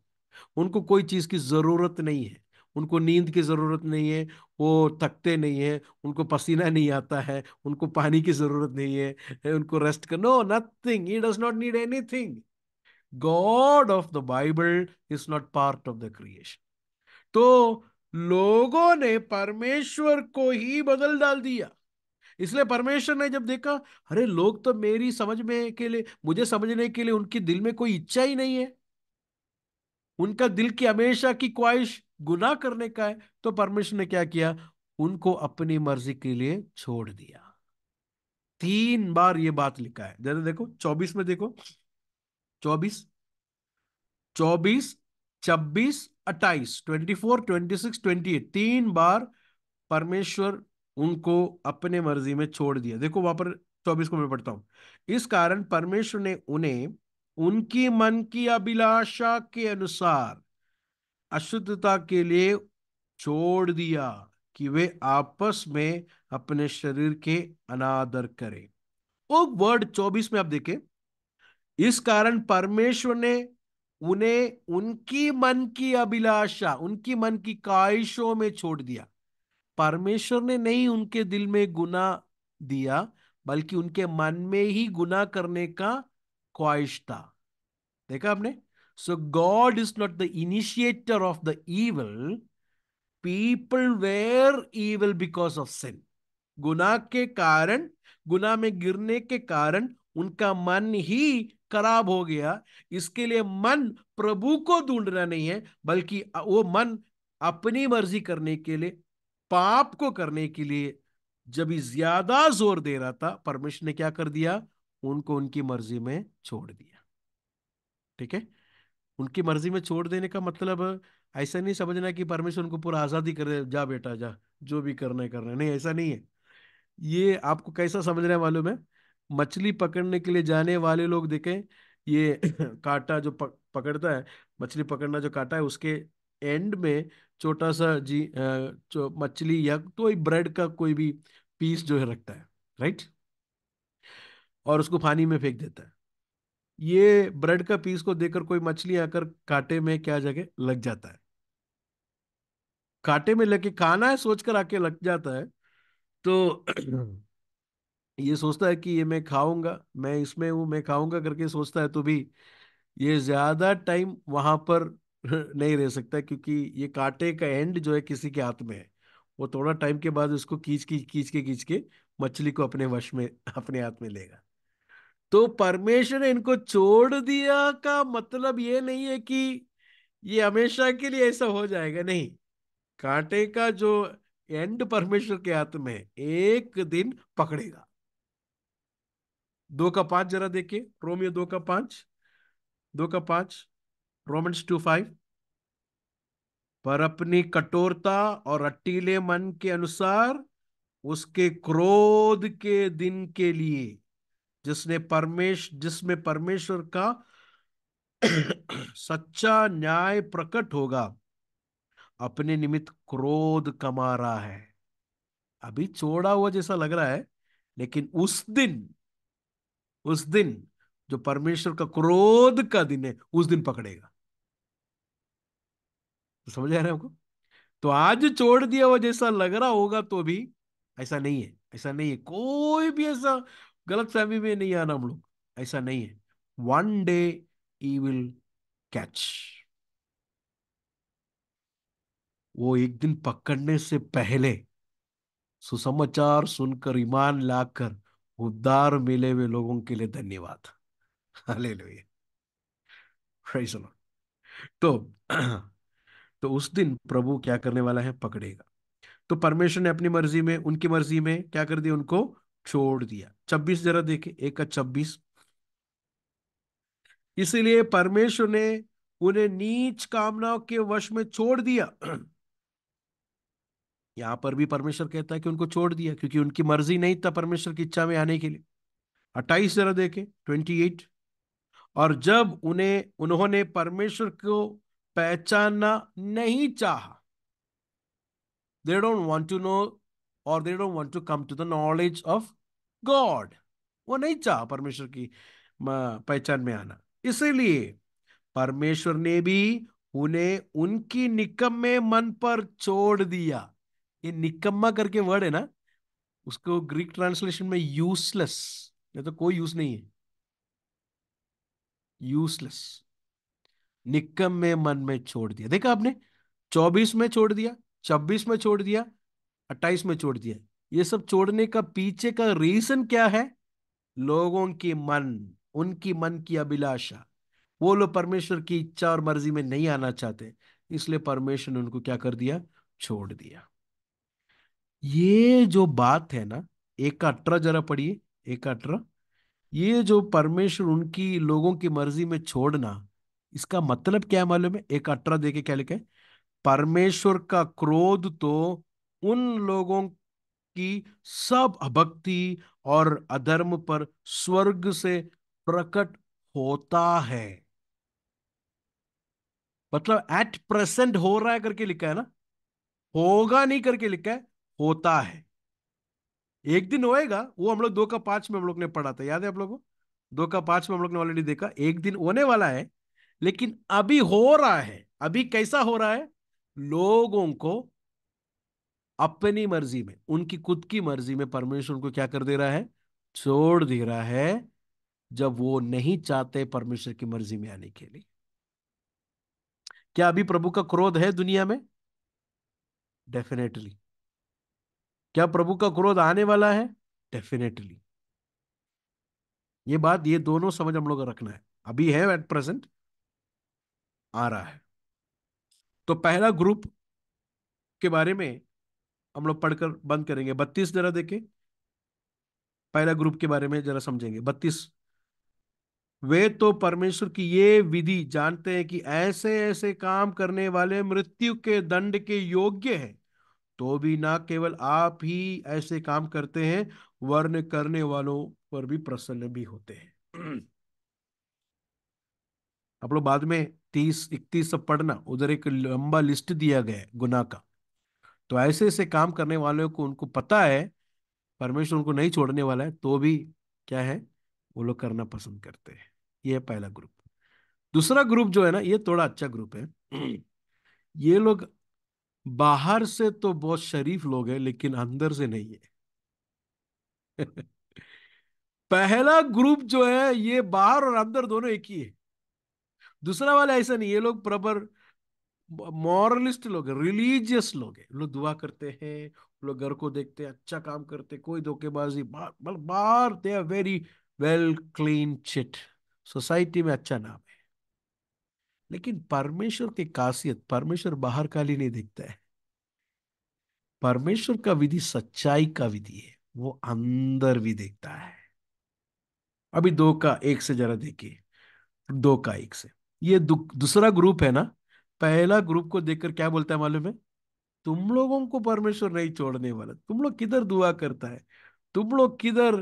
Speaker 1: उनको कोई चीज की जरूरत नहीं है। उनको नींद की जरूरत नहीं है, वो थकते नहीं है, उनको पसीना नहीं आता है, उनको पानी की जरूरत नहीं है, उनको रेस्ट कर, no nothing. He does not need anything. God of the Bible is not part of the creation. तो लोगों ने परमेश्वर को ही बदल डाल दिया। इसलिए परमेश्वर ने जब देखा, अरे लोग तो मेरी समझ में के लिए, मुझे समझने के लिए उनके दिल में कोई इच्छा ही नहीं है, उनका दिल की हमेशा की ख्वाहिश गुनाह करने का है, तो परमेश्वर ने क्या किया? उनको अपनी मर्जी के लिए छोड़ दिया। 3 बार ये बात लिखा है, जरा देखो 24 में देखो। 24, 24, 26, 28, 24, 26, 28, 3 बार परमेश्वर उनको अपने मर्जी में छोड़ दिया। देखो वहां पर 24 को मैं पढ़ता हूं। इस कारण परमेश्वर ने उन्हें उनकी मन की अभिलाषा के अनुसार अशुद्धता के लिए छोड़ दिया, कि वे आपस में अपने शरीर के अनादर करें। वो वर्ड 24 में आप देखें, इस कारण परमेश्वर ने उन्हें उनकी मन की अभिलाषा, उनकी मन की ख्वाहिशों में छोड़ दिया। परमेश्वर ने नहीं उनके दिल में गुनाह दिया, बल्कि उनके मन में ही गुनाह करने का ख्वाहिश था। देखा आपने? So God is not the initiator of the evil, people were evil because of sin. गुनाह के कारण, गुनाह में गिरने के कारण उनका मन ही खराब हो गया। इसके लिए मन प्रभु को ढूंढना नहीं है, बल्कि वो मन अपनी मर्जी करने के लिए, पाप को करने के लिए जब ही ज्यादा जोर दे रहा था, परमेश्वर ने क्या कर दिया? उनको उनकी मर्जी में छोड़ दिया। ठीक है? उनकी मर्जी में छोड़ देने का मतलब ऐसा नहीं समझना कि परमेश्वर उनको पूरा आजादी करे, जा बेटा जा, जो भी करना है करना है। नहीं, ऐसा नहीं है। ये आपको कैसा समझना है मालूम है? मछली पकड़ने के लिए जाने वाले लोग देखें, ये कांटा जो पकड़ता है, मछली पकड़ना जो कांटा है, उसके एंड में छोटा सा जो मछली या तो ब्रेड का कोई भी पीस जो है रखता है, राइट? और उसको पानी में फेंक देता है। ये ब्रेड का पीस को देखकर कोई मछली आकर कांटे में क्या जगह लग जाता है, कांटे में लगे खाना है सोचकर आके लग जाता है। तो ये सोचता है कि ये मैं खाऊंगा, मैं इसमें हूं, मैं खाऊंगा करके सोचता है, तो भी ये ज्यादा टाइम वहां पर नहीं रह सकता, क्योंकि ये कांटे का एंड जो है किसी के हाथ में है। वो थोड़ा टाइम के बाद उसको खींच के मछली को अपने वश में, अपने हाथ में लेगा। तो परमेश्वर ने इनको छोड़ दिया का मतलब ये नहीं है कि ये हमेशा के लिए ऐसा हो जाएगा, नहीं। कांटे का जो एंड परमेश्वर के हाथ में है, एक दिन पकड़ेगा। 2 का 5 जरा देखिए, रोमियो 2 का 5, 2 का 5, रोमन्स 2:5। पर अपनी कठोरता और अट्टीले मन के अनुसार उसके क्रोध के दिन के लिए, जिसमें परमेश्वर का सच्चा न्याय प्रकट होगा, अपने निमित्त क्रोध कमा रहा है। अभी छोड़ा हुआ जैसा लग रहा है, लेकिन उस दिन जो परमेश्वर का क्रोध का दिन है, उस दिन पकड़ेगा। तो समझ आ रहा है आपको? तो आज छोड़ दिया हुआ जैसा लग रहा होगा, तो भी ऐसा नहीं है, ऐसा नहीं है। कोई भी ऐसा गलत फहमी में नहीं आना हम लोग, ऐसा नहीं है। One day E will catch. वो एक दिन पकड़ने से पहले सुसमाचार सुनकर ईमान लाकर उद्धार मिले हुए लोगों के लिए धन्यवाद। Hallelujah, praise the Lord. तो तो उस दिन प्रभु क्या करने वाला है? पकड़ेगा। तो परमेश्वर ने अपनी मर्जी में, उनकी मर्जी में क्या कर दिया? उनको छोड़ दिया। 26 जरा देखे, 1 का 26। इसीलिए परमेश्वर ने उन्हें नीच कामनाओं के वश में छोड़ दिया। यहां पर भी परमेश्वर कहता है कि उनको छोड़ दिया, क्योंकि उनकी मर्जी नहीं था परमेश्वर की इच्छा में आने के लिए। 28 जरा देखे, 28। और जब उन्होंने परमेश्वर को पहचानना नहीं चाहा, they don't want to know, or they don't want to come to the knowledge of God। वो नहीं चाहा परमेश्वर की पहचान में आना। इसीलिए परमेश्वर ने भी उन्हें उनकी निकम्मे मन पर छोड़ दिया। ये निकम्मा करके वर्ड है ना, उसको ग्रीक ट्रांसलेशन में यूजलेस, ये तो कोई यूज नहीं है, यूजलेस, निकम्मे मन में छोड़ दिया। देखा आपने? 24 में छोड़ दिया, 26 में छोड़ दिया, 28 में छोड़ दिया। ये सब छोड़ने का पीछे का रीजन क्या है? लोगों की मन, उनकी मन की अभिलाषा। वो लोग परमेश्वर की इच्छा और मर्जी में नहीं आना चाहते, इसलिए परमेश्वर ने उनको क्या कर दिया? छोड़ दिया। ये जो बात है ना, 1 का 18 जरा पढ़िए, 1 का 18। ये जो परमेश्वर उनकी लोगों की मर्जी में छोड़ना, इसका मतलब क्या है मालूम है? एक 18 देखे क्या लिखा है? परमेश्वर का क्रोध तो उन लोगों की सब अभक्ति और अधर्म पर स्वर्ग से प्रकट होता है। मतलब एट प्रेजेंट हो रहा है करके लिखा है ना, होगा नहीं करके लिखा है, होता है। एक दिन होएगा, वो हम लोग 2 का 5 में हम लोग ने पढ़ा था, याद है आप लोगों को? 2 का 5 में हम लोग ने ऑलरेडी देखा, एक दिन होने वाला है। लेकिन अभी हो रहा है। अभी कैसा हो रहा है? लोगों को अपनी मर्जी में, उनकी खुद की मर्जी में परमेश्वर उनको क्या कर दे रहा है? छोड़ दे रहा है, जब वो नहीं चाहते परमेश्वर की मर्जी में आने के लिए। क्या अभी प्रभु का क्रोध है दुनिया में? डेफिनेटली। क्या प्रभु का क्रोध आने वाला है? डेफिनेटली। ये बात, ये दोनों समझ हम लोग को रखना है। अभी है एट प्रेजेंट, आ रहा है। तो पहला ग्रुप के बारे में हम लोग पढ़कर बंद करेंगे। 32 जरा देखें, पहला ग्रुप के बारे में जरा समझेंगे। 32, वे तो परमेश्वर की ये विधि जानते हैं कि ऐसे ऐसे काम करने वाले मृत्यु के दंड के योग्य हैं, तो भी ना केवल आप ही ऐसे काम करते हैं, वर्ण करने वालों पर भी प्रसन्न भी होते हैं। आप लोग बाद में 30 31 सब पढ़ना, उधर एक लंबा लिस्ट दिया गया है गुनाह का। तो ऐसे ऐसे काम करने वालों को, उनको पता है परमेश्वर उनको नहीं छोड़ने वाला है, तो भी क्या है, वो लोग करना पसंद करते हैं। ये है पहला ग्रुप। दूसरा ग्रुप जो है ना, ये थोड़ा अच्छा ग्रुप है। ये लोग बाहर से तो बहुत शरीफ लोग हैं, लेकिन अंदर से नहीं है। पहला ग्रुप जो है, ये बाहर और अंदर दोनों एक ही है। दूसरा वाला ऐसा नहीं, ये लोग प्रबर मॉरलिस्ट लोग हैं, रिलीजियस लोग हैं। लोग दुआ करते हैं, लोग घर को देखते हैं, अच्छा काम करते, कोई धोखेबाजी बाहर, मतलब बाहर they are very well clean chit, society में अच्छा नाम है। लेकिन परमेश्वर की खासियत, परमेश्वर बाहर काली नहीं देखता है। परमेश्वर का विधि सच्चाई का विधि है, वो अंदर भी देखता है। अभी 2 का 1 से जरा देखिए। 2 का 1 से, ये दूसरा ग्रुप है ना। पहला ग्रुप को देखकर क्या बोलता है मालूम है? तुम लोगों को परमेश्वर नहीं छोड़ने वाला। तुम लोग किधर दुआ करता है, तुम लोग किधर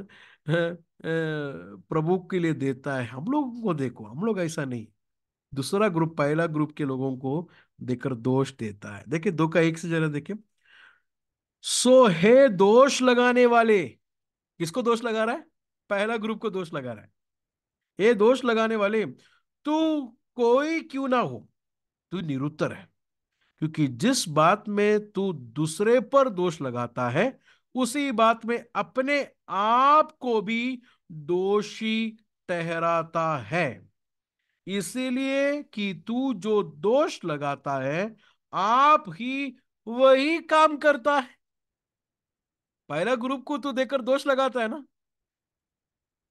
Speaker 1: प्रभु के लिए देता है, हम लोगों को देखो, हम लोग ऐसा नहीं। दूसरा ग्रुप पहला ग्रुप के लोगों को देखकर दोष देता है। देखिए 2 का 1 से जरा देखिए। सो है दोष लगाने वाले, किसको दोष लगा रहा है? पहला ग्रुप को दोष लगा रहा है। ये दोष लगाने वाले, तू कोई क्यों ना हो, तू निरुत्तर है, क्योंकि जिस बात में तू दूसरे पर दोष लगाता है, उसी बात में अपने आप को भी दोषी ठहराता है। इसीलिए कि तू जो दोष लगाता है, आप ही वही काम करता है। पहला ग्रुप को तू देकर दोष लगाता है ना,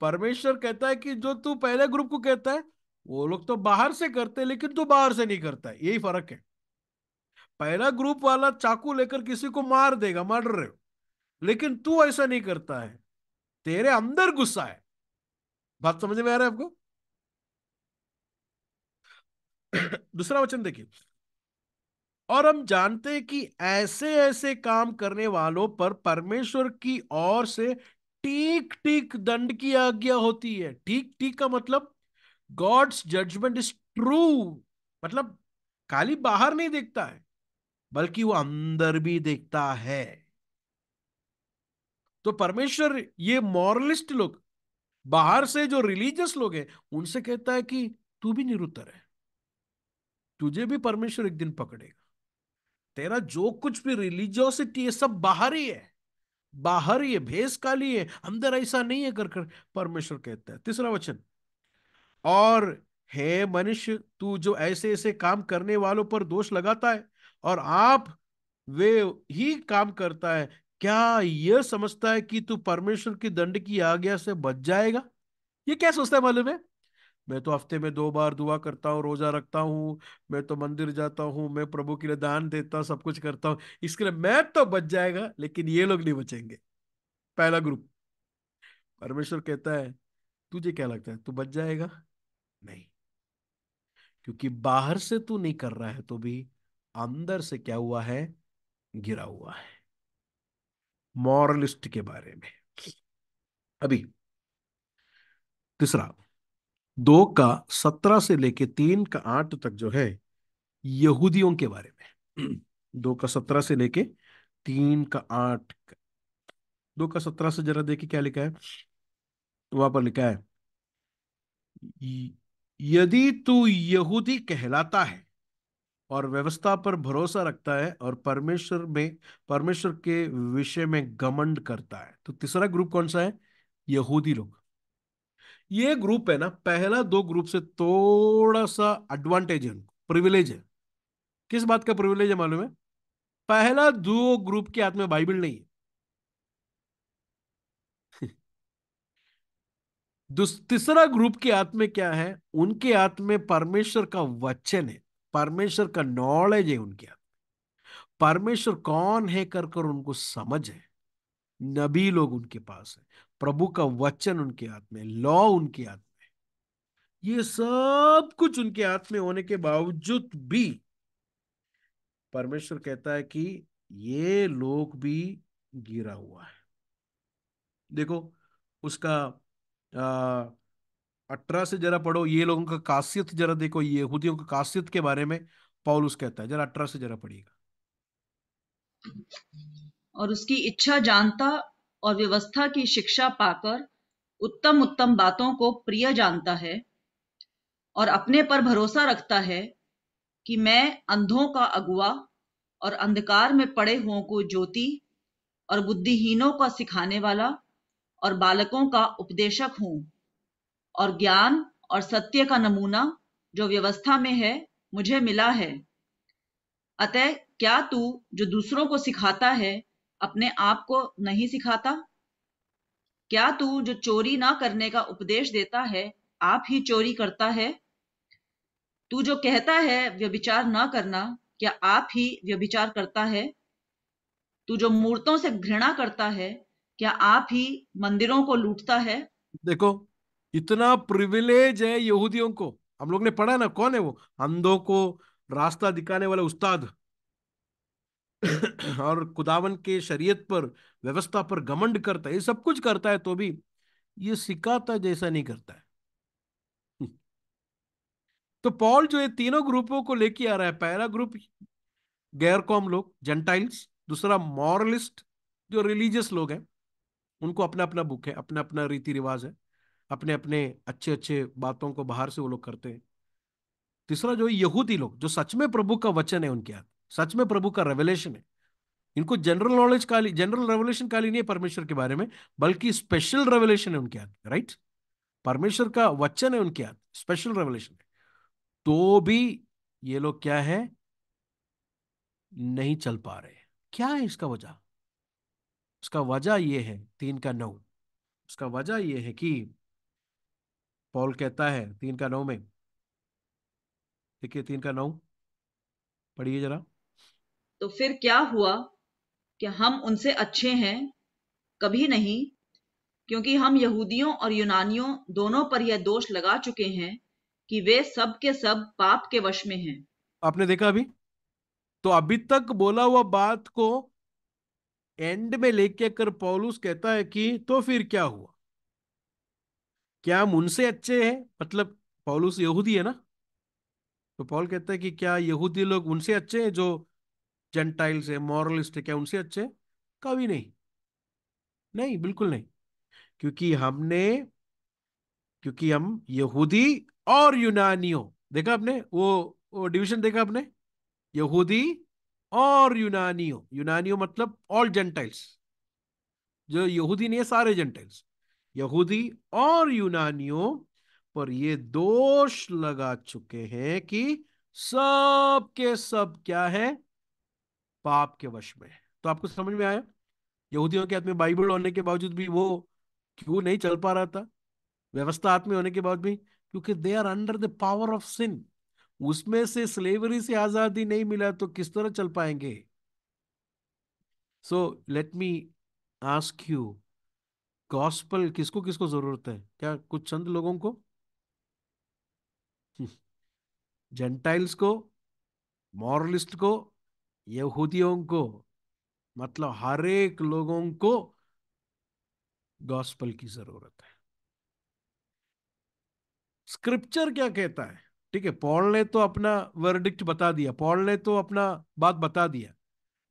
Speaker 1: परमेश्वर कहता है कि जो तू पहले ग्रुप को कहता है, वो लोग तो बाहर से करते हैं, लेकिन तू बाहर से नहीं करता है, यही फर्क है। पहला ग्रुप वाला चाकू लेकर किसी को मार देगा, मार रहे हो, लेकिन तू ऐसा नहीं करता है, तेरे अंदर गुस्सा है। बात समझ में आ रहा है आपको? दूसरा वचन देखिए। और हम जानते हैं कि ऐसे ऐसे काम करने वालों पर परमेश्वर की ओर से ठीक ठीक दंड की आज्ञा होती है। ठीक ठीक का मतलब, गॉड्स जजमेंट इज ट्रू। मतलब खाली बाहर नहीं देखता है, बल्कि वो अंदर भी देखता है। तो परमेश्वर ये मॉरलिस्ट लोग, बाहर से जो रिलीजियस लोग हैं, उनसे कहता है कि तू भी निरुत्तर है, तुझे भी परमेश्वर एक दिन पकड़ेगा। तेरा जो कुछ भी रिलीजियोसिटी है, सब बाहर ही है, बाहर ही है, भेस काली है, अंदर ऐसा नहीं है कर कर परमेश्वर कहता है। तीसरा वचन, और हे मनुष्य, तू जो ऐसे ऐसे काम करने वालों पर दोष लगाता है और आप वे ही काम करता है, क्या यह समझता है कि तू परमेश्वर की दंड की आज्ञा से बच जाएगा? ये क्या सोचता है मालूम है? मैं तो हफ्ते में 2 बार दुआ करता हूँ, रोजा रखता हूँ, मैं तो मंदिर जाता हूँ, मैं प्रभु के लिए दान देता हूँ, सब कुछ करता हूँ, इसके लिए मैं तो बच जाएगा, लेकिन ये लोग नहीं बचेंगे। पहला ग्रुप। परमेश्वर कहता है, तुझे क्या लगता है तू बच जाएगा? नहीं। क्योंकि बाहर से तू नहीं कर रहा है तो भी अंदर से क्या हुआ है, गिरा हुआ है। मॉरलिस्ट के बारे में। अभी तीसरा, 2 का 17 से लेके 3 का 8 तक जो है, यहूदियों के बारे में। 2 का 17 से लेके 3 का 8। 2 का 17 से जरा देखिए क्या लिखा है। वहां पर लिखा है, "य- यदि तू यहूदी कहलाता है और व्यवस्था पर भरोसा रखता है और परमेश्वर के विषय में घमंड करता है।" तो तीसरा ग्रुप कौन सा है? यहूदी लोग। ये ग्रुप है ना, पहला 2 ग्रुप से थोड़ा सा एडवांटेज है उनको, प्रिविलेज है। किस बात का प्रिविलेज है मालूम है? पहला 2 ग्रुप के हाथ में बाइबल नहीं है। तीसरा ग्रुप के हाथ में क्या है? उनके हाथ में परमेश्वर का वचन है, परमेश्वर का नॉलेज है उनके हाथ। परमेश्वर कौन है कर कर उनको समझ है। नबी लोग उनके पास है, प्रभु का वचन उनके हाथ में, लॉ उनके हाथ में। ये सब कुछ उनके हाथ में होने के बावजूद भी परमेश्वर कहता है कि ये लोग भी गिरा हुआ है। देखो उसका 18 से जरा पढ़ो, ये लोगों का खासियत जरा देखो, यहूदियों का खासियत के बारे में पौलुस कहता है। जरा 18 से जरा पढ़िएगा।
Speaker 2: और उसकी इच्छा जानता और व्यवस्था की शिक्षा पाकर उत्तम उत्तम बातों को प्रिय जानता है और अपने पर भरोसा रखता है कि मैं अंधों का अगुआ और अंधकार में पड़े हुओं को ज्योति और बुद्धिहीनों का सिखाने वाला और बालकों का उपदेशक हूँ और ज्ञान और सत्य का नमूना जो व्यवस्था में है मुझे मिला है। अतः क्या तू जो दूसरों को सिखाता है अपने आप को नहीं सिखाता? क्या तू जो चोरी ना करने का उपदेश देता है आप ही चोरी करता है? तू जो कहता है व्यभिचार न करना, क्या आप ही व्यभिचार करता है? तू जो मूर्तों से घृणा करता है, क्या आप ही मंदिरों को लूटता है?
Speaker 1: देखो इतना प्रिविलेज है यहूदियों को। हम लोग ने पढ़ा ना, कौन है वो? अंधों को रास्ता दिखाने वाला उस्ताद। और खुदावन के शरीयत पर, व्यवस्था पर घमंड करता है, ये सब कुछ करता है तो भी ये सिखाता जैसा नहीं करता है। तो पॉल जो ये तीनों ग्रुपों को लेके आ रहा है, पहला ग्रुप गैर कौम लोग, जेंटाइल्स। दूसरा मॉरलिस्ट, जो रिलीजियस लोग हैं, उनको अपना अपना बुक है, अपना अपना रीति रिवाज है, अपने अपने अच्छे अच्छे बातों को बाहर से वो लोग करते हैं। तीसरा जो है यहूदी लोग, जो सच में प्रभु का वचन है उनके हाथ, सच में प्रभु का रेवलेशन है। इनको जनरल नॉलेज का, जनरल रेवलेशन काली नहीं है परमेश्वर के बारे में, बल्कि स्पेशल रेवलेशन है उनके हाथ, राइट? परमेश्वर का वचन है उनके हाथ, स्पेशल रेवलेशन है। तो भी ये लोग क्या है, नहीं चल पा रहे। क्या है इसका वजह? उसका वजह ये है 3 का 9। उसका वजह ये है कि पॉल कहता है 3 का 9 में, देखिए 3 का 9, पढ़िए जरा।
Speaker 2: तो फिर क्या हुआ? क्या हम उनसे अच्छे हैं? कभी नहीं। क्योंकि हम यहूदियों और यूनानियों दोनों पर यह दोष लगा चुके हैं कि वे सब के सब पाप के वश में हैं।
Speaker 1: आपने देखा अभी? तो अभी तक बोला हुआ बात को एंड में लेके कर पौलुस कहता है कि तो फिर क्या हुआ? क्या हम उनसे अच्छे हैं? मतलब पौलुस यहूदी है ना, तो पॉल कहता है कि क्या यहूदी लोग उनसे अच्छे हैं जो जेंटाइल्स है, मॉरलिस्ट है, क्या उनसे अच्छे हैं? कभी नहीं। नहीं, बिल्कुल नहीं। क्योंकि क्योंकि हम यहूदी और यूनानियों, देखा आपने वो डिवीजन देखा आपने? यहूदी और यूनानियों, यूनानियों मतलब ऑल जेंटाइल्स, जो यहूदी नहीं है, सारे जेंटाइल्स। यहूदी और यूनानियों पर ये दोष लगा चुके हैं कि सब के सब क्या है, पाप के वश में है। तो आपको समझ में आया यहूदियों के हाथ में बाइबल होने के बावजूद भी वो क्यों नहीं चल पा रहा था? व्यवस्था हाथ में होने के बाद भी, क्योंकि they are under the power of sin. उसमें से स्लेवरी से आजादी नहीं मिला तो किस तरह चल पाएंगे? So let me ask you, gospel किसको किसको जरूरत है? क्या कुछ चंद लोगों को? जेंटाइल्स को, मॉरलिस्ट को, यहूदियों को, मतलब हर एक लोगों को गॉस्पल की जरूरत है। स्क्रिप्चर क्या कहता है? ठीक है, पॉल ने तो अपना वर्डिक्ट बता दिया, पॉल ने तो अपना बात बता दिया,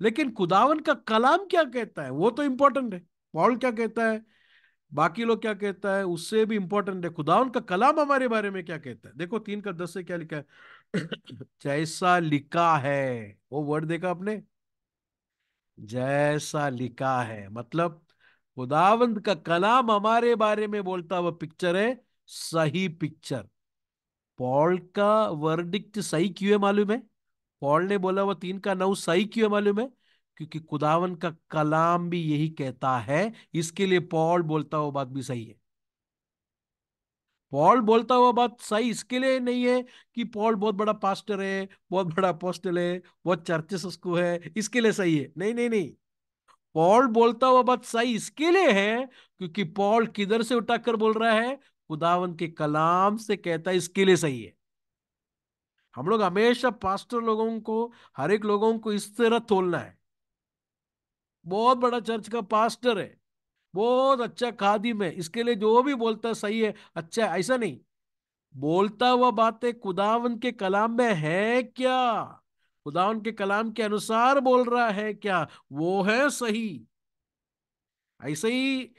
Speaker 1: लेकिन खुदावन का कलाम क्या कहता है वो तो इंपॉर्टेंट है। पॉल क्या कहता है, बाकी लोग क्या कहता है, उससे भी इंपॉर्टेंट है खुदावन का कलाम हमारे बारे में क्या कहता है। देखो 3:10 से क्या लिखा है। जैसा लिखा है, वो वर्ड देखा आपने? जैसा लिखा है मतलब खुदावंद का कलाम हमारे बारे में बोलता हुआ पिक्चर है, सही पिक्चर। पॉल का वर्डिक्ट सही क्यों है मालूम है? पॉल ने बोला वो 3:9 सही क्यों है मालूम है? क्योंकि खुदावन का कलाम भी यही कहता है, इसके लिए पॉल बोलता हुआ बात भी सही है। पॉल बोलता हुआ बात सही इसके लिए नहीं है कि पॉल बहुत बड़ा पास्टर है, बहुत बड़ा अपोस्टल है, बहुत चर्चेस उसको है, इसके लिए सही है। नहीं नहीं नहीं, पॉल बोलता हुआ बात सही इसके लिए है क्योंकि पॉल किधर से उठाकर बोल रहा है? खुदावन के कलाम से कहता है, इसके लिए सही है। हम लोग हमेशा पास्टर लोगों को, हर एक लोगों को इस तरह तोलना है, बहुत बड़ा चर्च का पास्टर है, बहुत अच्छा खादिम है, इसके लिए जो भी बोलता है सही है, अच्छा है, ऐसा नहीं। बोलता हुआ बातें खुदावन के कलाम में है क्या, खुदावन के कलाम के अनुसार बोल रहा है क्या, वो है सही। ऐसे ही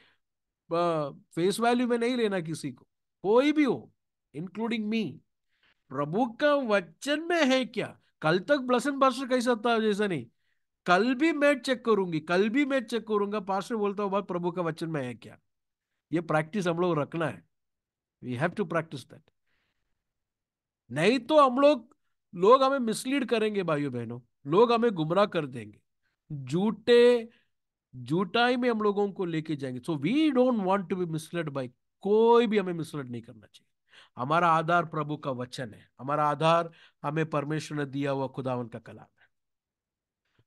Speaker 1: फेस वैल्यू में नहीं लेना किसी को, कोई भी हो, इंक्लूडिंग मी। प्रभु का वचन में है क्या? कल तक ब्लसन पास्टर कैसा था जैसा नहीं, कल भी मैं चेक करूंगी, कल भी मैं चेक करूंगा, पास्टर बोलता हूँ बात प्रभु का वचन में है क्या। ये प्रैक्टिस हम लोग रखना है, we have to practice that. नहीं तो हम लोग, लोग हमें मिसलीड करेंगे भाइयों बहनों, लोग हमें गुमराह कर देंगे, झूठे झूठाई में हम लोगों को लेके जाएंगे। So we don't want to be misled by, कोई भी हमें मिसलेड नहीं करना चाहिए। हमारा आधार प्रभु का वचन है, हमारा आधार हमें परमेश्वर ने दिया हुआ खुदावन का कलाम है।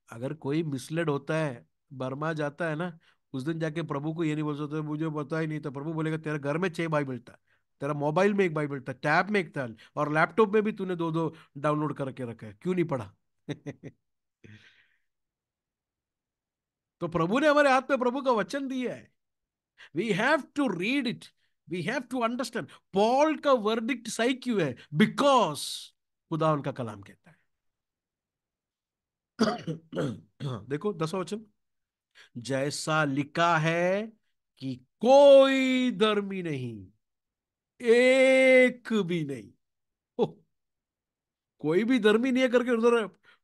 Speaker 1: अगर कोई मिसलेड होता है, बर्मा जाता है ना, उस दिन जाके प्रभु को ये नहीं बोल सकते मुझे पता ही नहीं था, प्रभु बोलेगा तेरे घर में 6 बाइबल था, तेरा मोबाइल में 1 बाइबल था, टैब में एक था, और लैपटॉप में भी तूने दो दो डाउनलोड करके रखा है, क्यों नहीं पढ़ा? तो प्रभु ने हमारे हाथ में प्रभु का वचन दिया है, we have to read it, we have to understand. Paul का वर्डिक्ट सही क्यों है? बिकॉज खुदा उनका कलाम कहता है। देखो 10वां वचन, जैसा लिखा है कि कोई धर्मी नहीं, एक भी नहीं। ओ, कोई भी धर्मी नहीं है करके उधर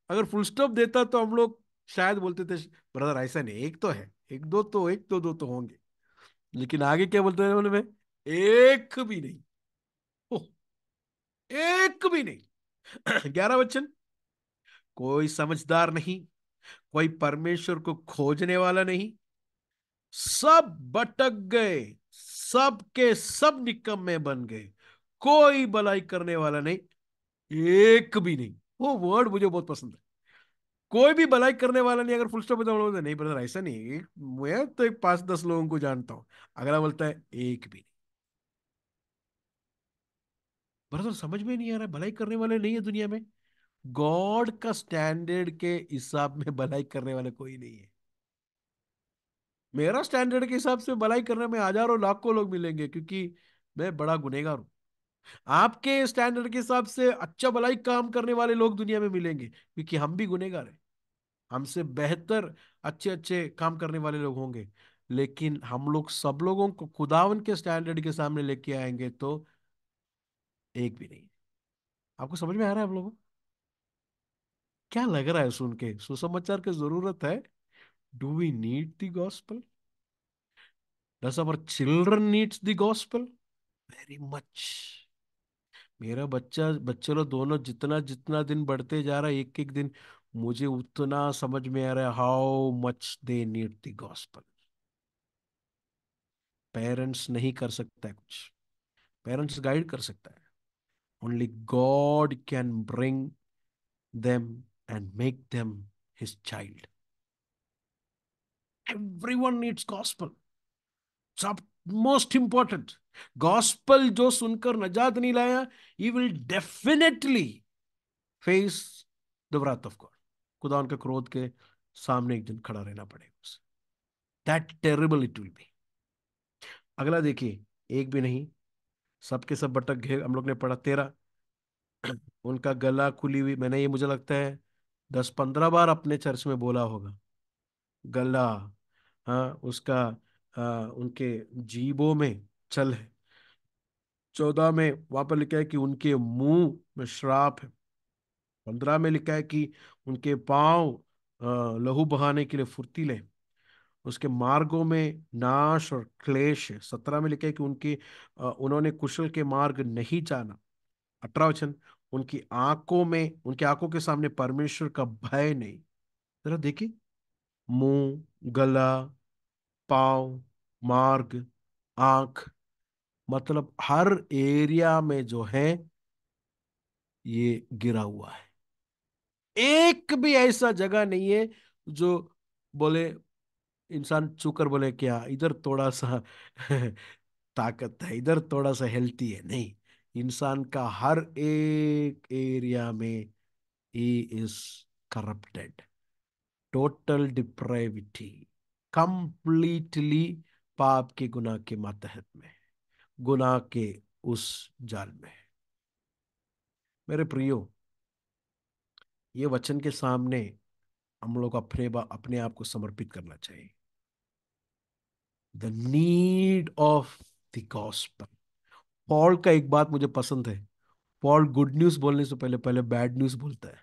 Speaker 1: अगर फुल स्टॉप देता तो हम लोग शायद बोलते थे ब्रदर ऐसा नहीं, एक तो है, एक दो तो होंगे, लेकिन आगे क्या बोलते हैं में, एक भी नहीं। ओ, एक भी नहीं। 11 वचन, कोई समझदार नहीं, कोई परमेश्वर को खोजने वाला नहीं, सब भटक गए, सब के सब निकम्मे बन गए, कोई भलाई करने वाला नहीं, एक भी नहीं। वो वर्ड मुझे बहुत पसंद है, कोई भी भलाई करने वाला नहीं। अगर फुल स्टॉप होता बोलते नहीं ब्रदर ऐसा नहीं है, मैं तो एक 5-10 लोगों को जानता हूं, अगला बोलता है एक भी नहीं। ब्रदर समझ में नहीं आ रहा है, भलाई करने वाले नहीं है दुनिया में। गॉड का स्टैंडर्ड के हिसाब में भलाई करने वाले कोई नहीं है। मेरा स्टैंडर्ड के हिसाब से भलाई करने में हजारों लाखों लोग मिलेंगे, क्योंकि मैं बड़ा गुनेगार हूं। आपके स्टैंडर्ड के हिसाब से अच्छा भलाई काम करने वाले लोग दुनिया में मिलेंगे, क्योंकि हम भी गुनेगार हैं, हमसे बेहतर अच्छे अच्छे काम करने वाले लोग होंगे। लेकिन हम लोग सब लोगों को खुदावन के स्टैंडर्ड के सामने लेके आएंगे तो एक भी नहीं। आपको समझ में आ रहा है आप लोगों को? क्या लग रहा है सुन के, सुसमाचार की जरूरत है? Do we need the gospel? Does our children needs the gospel? Very much. मेरा बच्चे लोग दोनों जितना जितना दिन बढ़ते जा रहा है, एक एक दिन मुझे उतना समझ में आ रहा है how much they need the gospel. Parents नहीं कर सकता है कुछ, पेरेंट्स गाइड कर सकता है, only God can bring them and make them his child. Everyone needs gospel, सब मोस्ट इंपॉर्टेंट। गॉस्पल जो सुनकर नजात नहीं लाया, he will definitely face the wrath of God, खुदा उनके क्रोध के सामने एक दिन खड़ा रहना पड़ेगा उसे। That terrible it will be. अगला देखिए, एक भी नहीं, सबके सब भटक गए, हम लोग ने पढ़ा 13। उनका गला खुली हुई, मैंने ये मुझे लगता है 10-15 बार अपने चर्च में बोला होगा, गला। हाँ, उसका उनके जीबों में छल है। 14 में वहां पर लिखा है कि उनके मुंह में श्राप है। 15 में लिखा है कि उनके पांव लहू बहाने के लिए फुर्तीले हैं। उसके मार्गों में नाश और क्लेश है। 17 में लिखा है कि उन्होंने कुशल के मार्ग नहीं जाना। 18 वचन, उनकी आंखों के सामने परमेश्वर का भय नहीं। जरा देखिए, मुंह, गला, पांव, मार्ग, आंख, मतलब हर एरिया में जो है ये गिरा हुआ है। एक भी ऐसा जगह नहीं है जो बोले, इंसान छूकर बोले क्या इधर थोड़ा सा ताकत है, इधर थोड़ा सा हेल्थी है, नहीं। इंसान का हर एक एरिया में he is corrupted, total depravity, completely पाप के गुनाह के मातहत में, गुनाह के उस जाल में। मेरे प्रियो, ये वचन के सामने हम लोग अपने आप को समर्पित करना चाहिए। The need of the gospel. Paul का एक बात मुझे पसंद है, पॉल गुड न्यूज बोलने से पहले पहले बैड न्यूज बोलता है।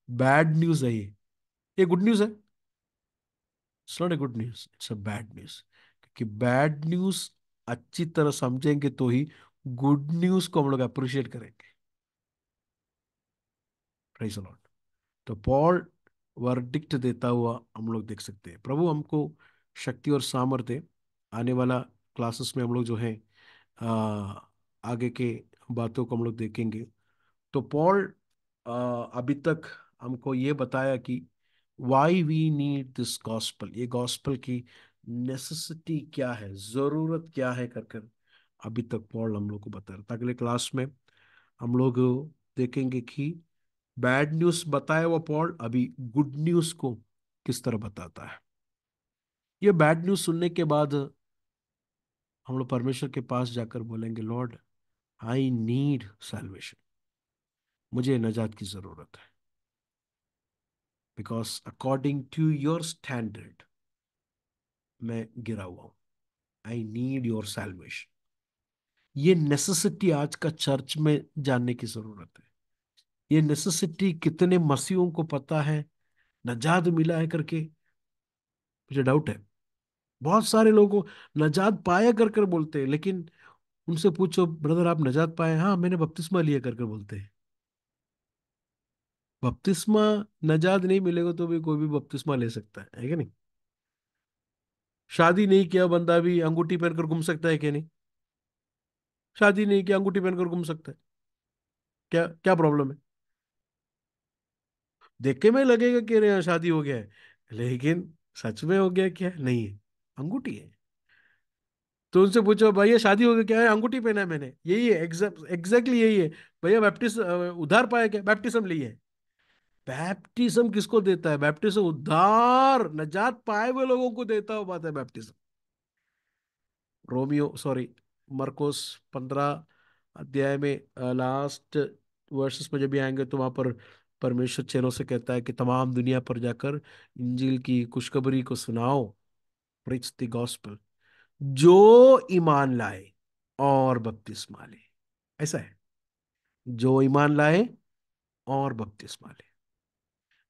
Speaker 1: बैड न्यूज है ये गुड न्यूज है। It's not a good news, it's a bad news. क्योंकि बैड न्यूज अच्छी तरह समझेंगे तो ही गुड न्यूज को हम लोग अप्रिशिएट करेंगे। Praise the Lord. तो पॉल वर्डिक्ट देता हुआ हम लोग देख सकते हैं। प्रभु हमको शक्ति और सामर्थ्य। आने वाला क्लासेस में हम लोग जो है आ, आगे के बातों को हम लोग देखेंगे। तो पॉल अभी तक हमको ये बताया कि why we need this gospel, ये गॉस्पल की नेसेसिटी क्या है, जरूरत क्या है कर कर अभी तक पॉल हम लोग को बता रहा था। अगले क्लास में हम लोग देखेंगे कि बैड न्यूज बताया हुआ पॉल अभी गुड न्यूज को किस तरह बताता है। ये बैड न्यूज सुनने के बाद हम लोग परमेश्वर के पास जाकर बोलेंगे, लॉर्ड आई नीड सैल्वेशन, मुझे नजात की जरूरत है। Because according to your standard मैं गिरा हुआ हूं। I need your salvation. ये नेसेसिटी आज का चर्च में जानने की जरूरत है। ये नेसेसिटी कितने मसीहों को पता है, नजात मिला है करके, मुझे डाउट है। बहुत सारे लोगों को नजात पाया कर कर बोलते हैं, लेकिन उनसे पूछो ब्रदर आप नजात पाए, हाँ मैंने बपतिस्मा लिया कर कर बोलते हैं। बपतिस्मा, नजात नहीं मिलेगा तो भी कोई भी बपतिस्मा ले सकता है कि नहीं? शादी नहीं किया बंदा भी अंगूठी पहनकर घूम सकता है कि नहीं? शादी नहीं किया अंगूठी पहनकर घूम सकता है, क्या क्या प्रॉब्लम है? देख के में लगेगा कि अरे हाँ, शादी हो गया है, लेकिन सच में हो गया क्या? नहीं है, अंगूठी है। तो उनसे पूछो भैया शादी हो गया क्या? है अंगूठी पहना है मैंने, यही है, एग्जैक्टली यही है। भैया बैप्टिस्ट उधार पाया क्या? बैप्टिज्म ली है। बैप्टिज्म किसको देता है? बैप्टिज्म उद्धार नजात पाए हुए लोगों को देता हो बात है बैप्टिज्म। रोमियो सॉरी मरकोस 15 अध्याय में लास्ट वर्सेस में जब भी आएंगे तो वहां पर परमेश्वर चेलों से कहता है कि तमाम दुनिया पर जाकर इंजील की खुशखबरी को सुनाओ, प्रीच द गॉस्पेल। जो ईमान लाए और बपतिस्मा ले, ऐसा है, जो ईमान लाए और बपतिस्मा ले,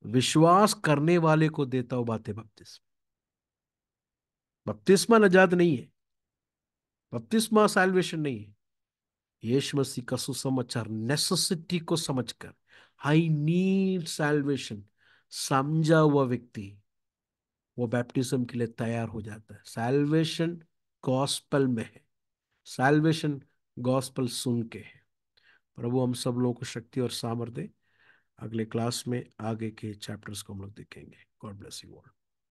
Speaker 1: विश्वास करने वाले को देता हूं बातें बपतिस्मा। बपतिस्मा नजात नहीं है, बपतिस्मा सैल्वेशन नहीं है। यीशु मसीह का सुसमाचार नेसेसिटी को समझकर, आई नीड सैल्वेशन समझा हुआ व्यक्ति वो बैप्टिज्म के लिए तैयार हो जाता है। सैल्वेशन गॉस्पल में है, सैल्वेशन गॉस्पल सुन के है। प्रभु हम सब लोगों को शक्ति और सामर्थ्य दे। अगले क्लास में आगे के चैप्टर्स को हम लोग देखेंगे। God bless you all.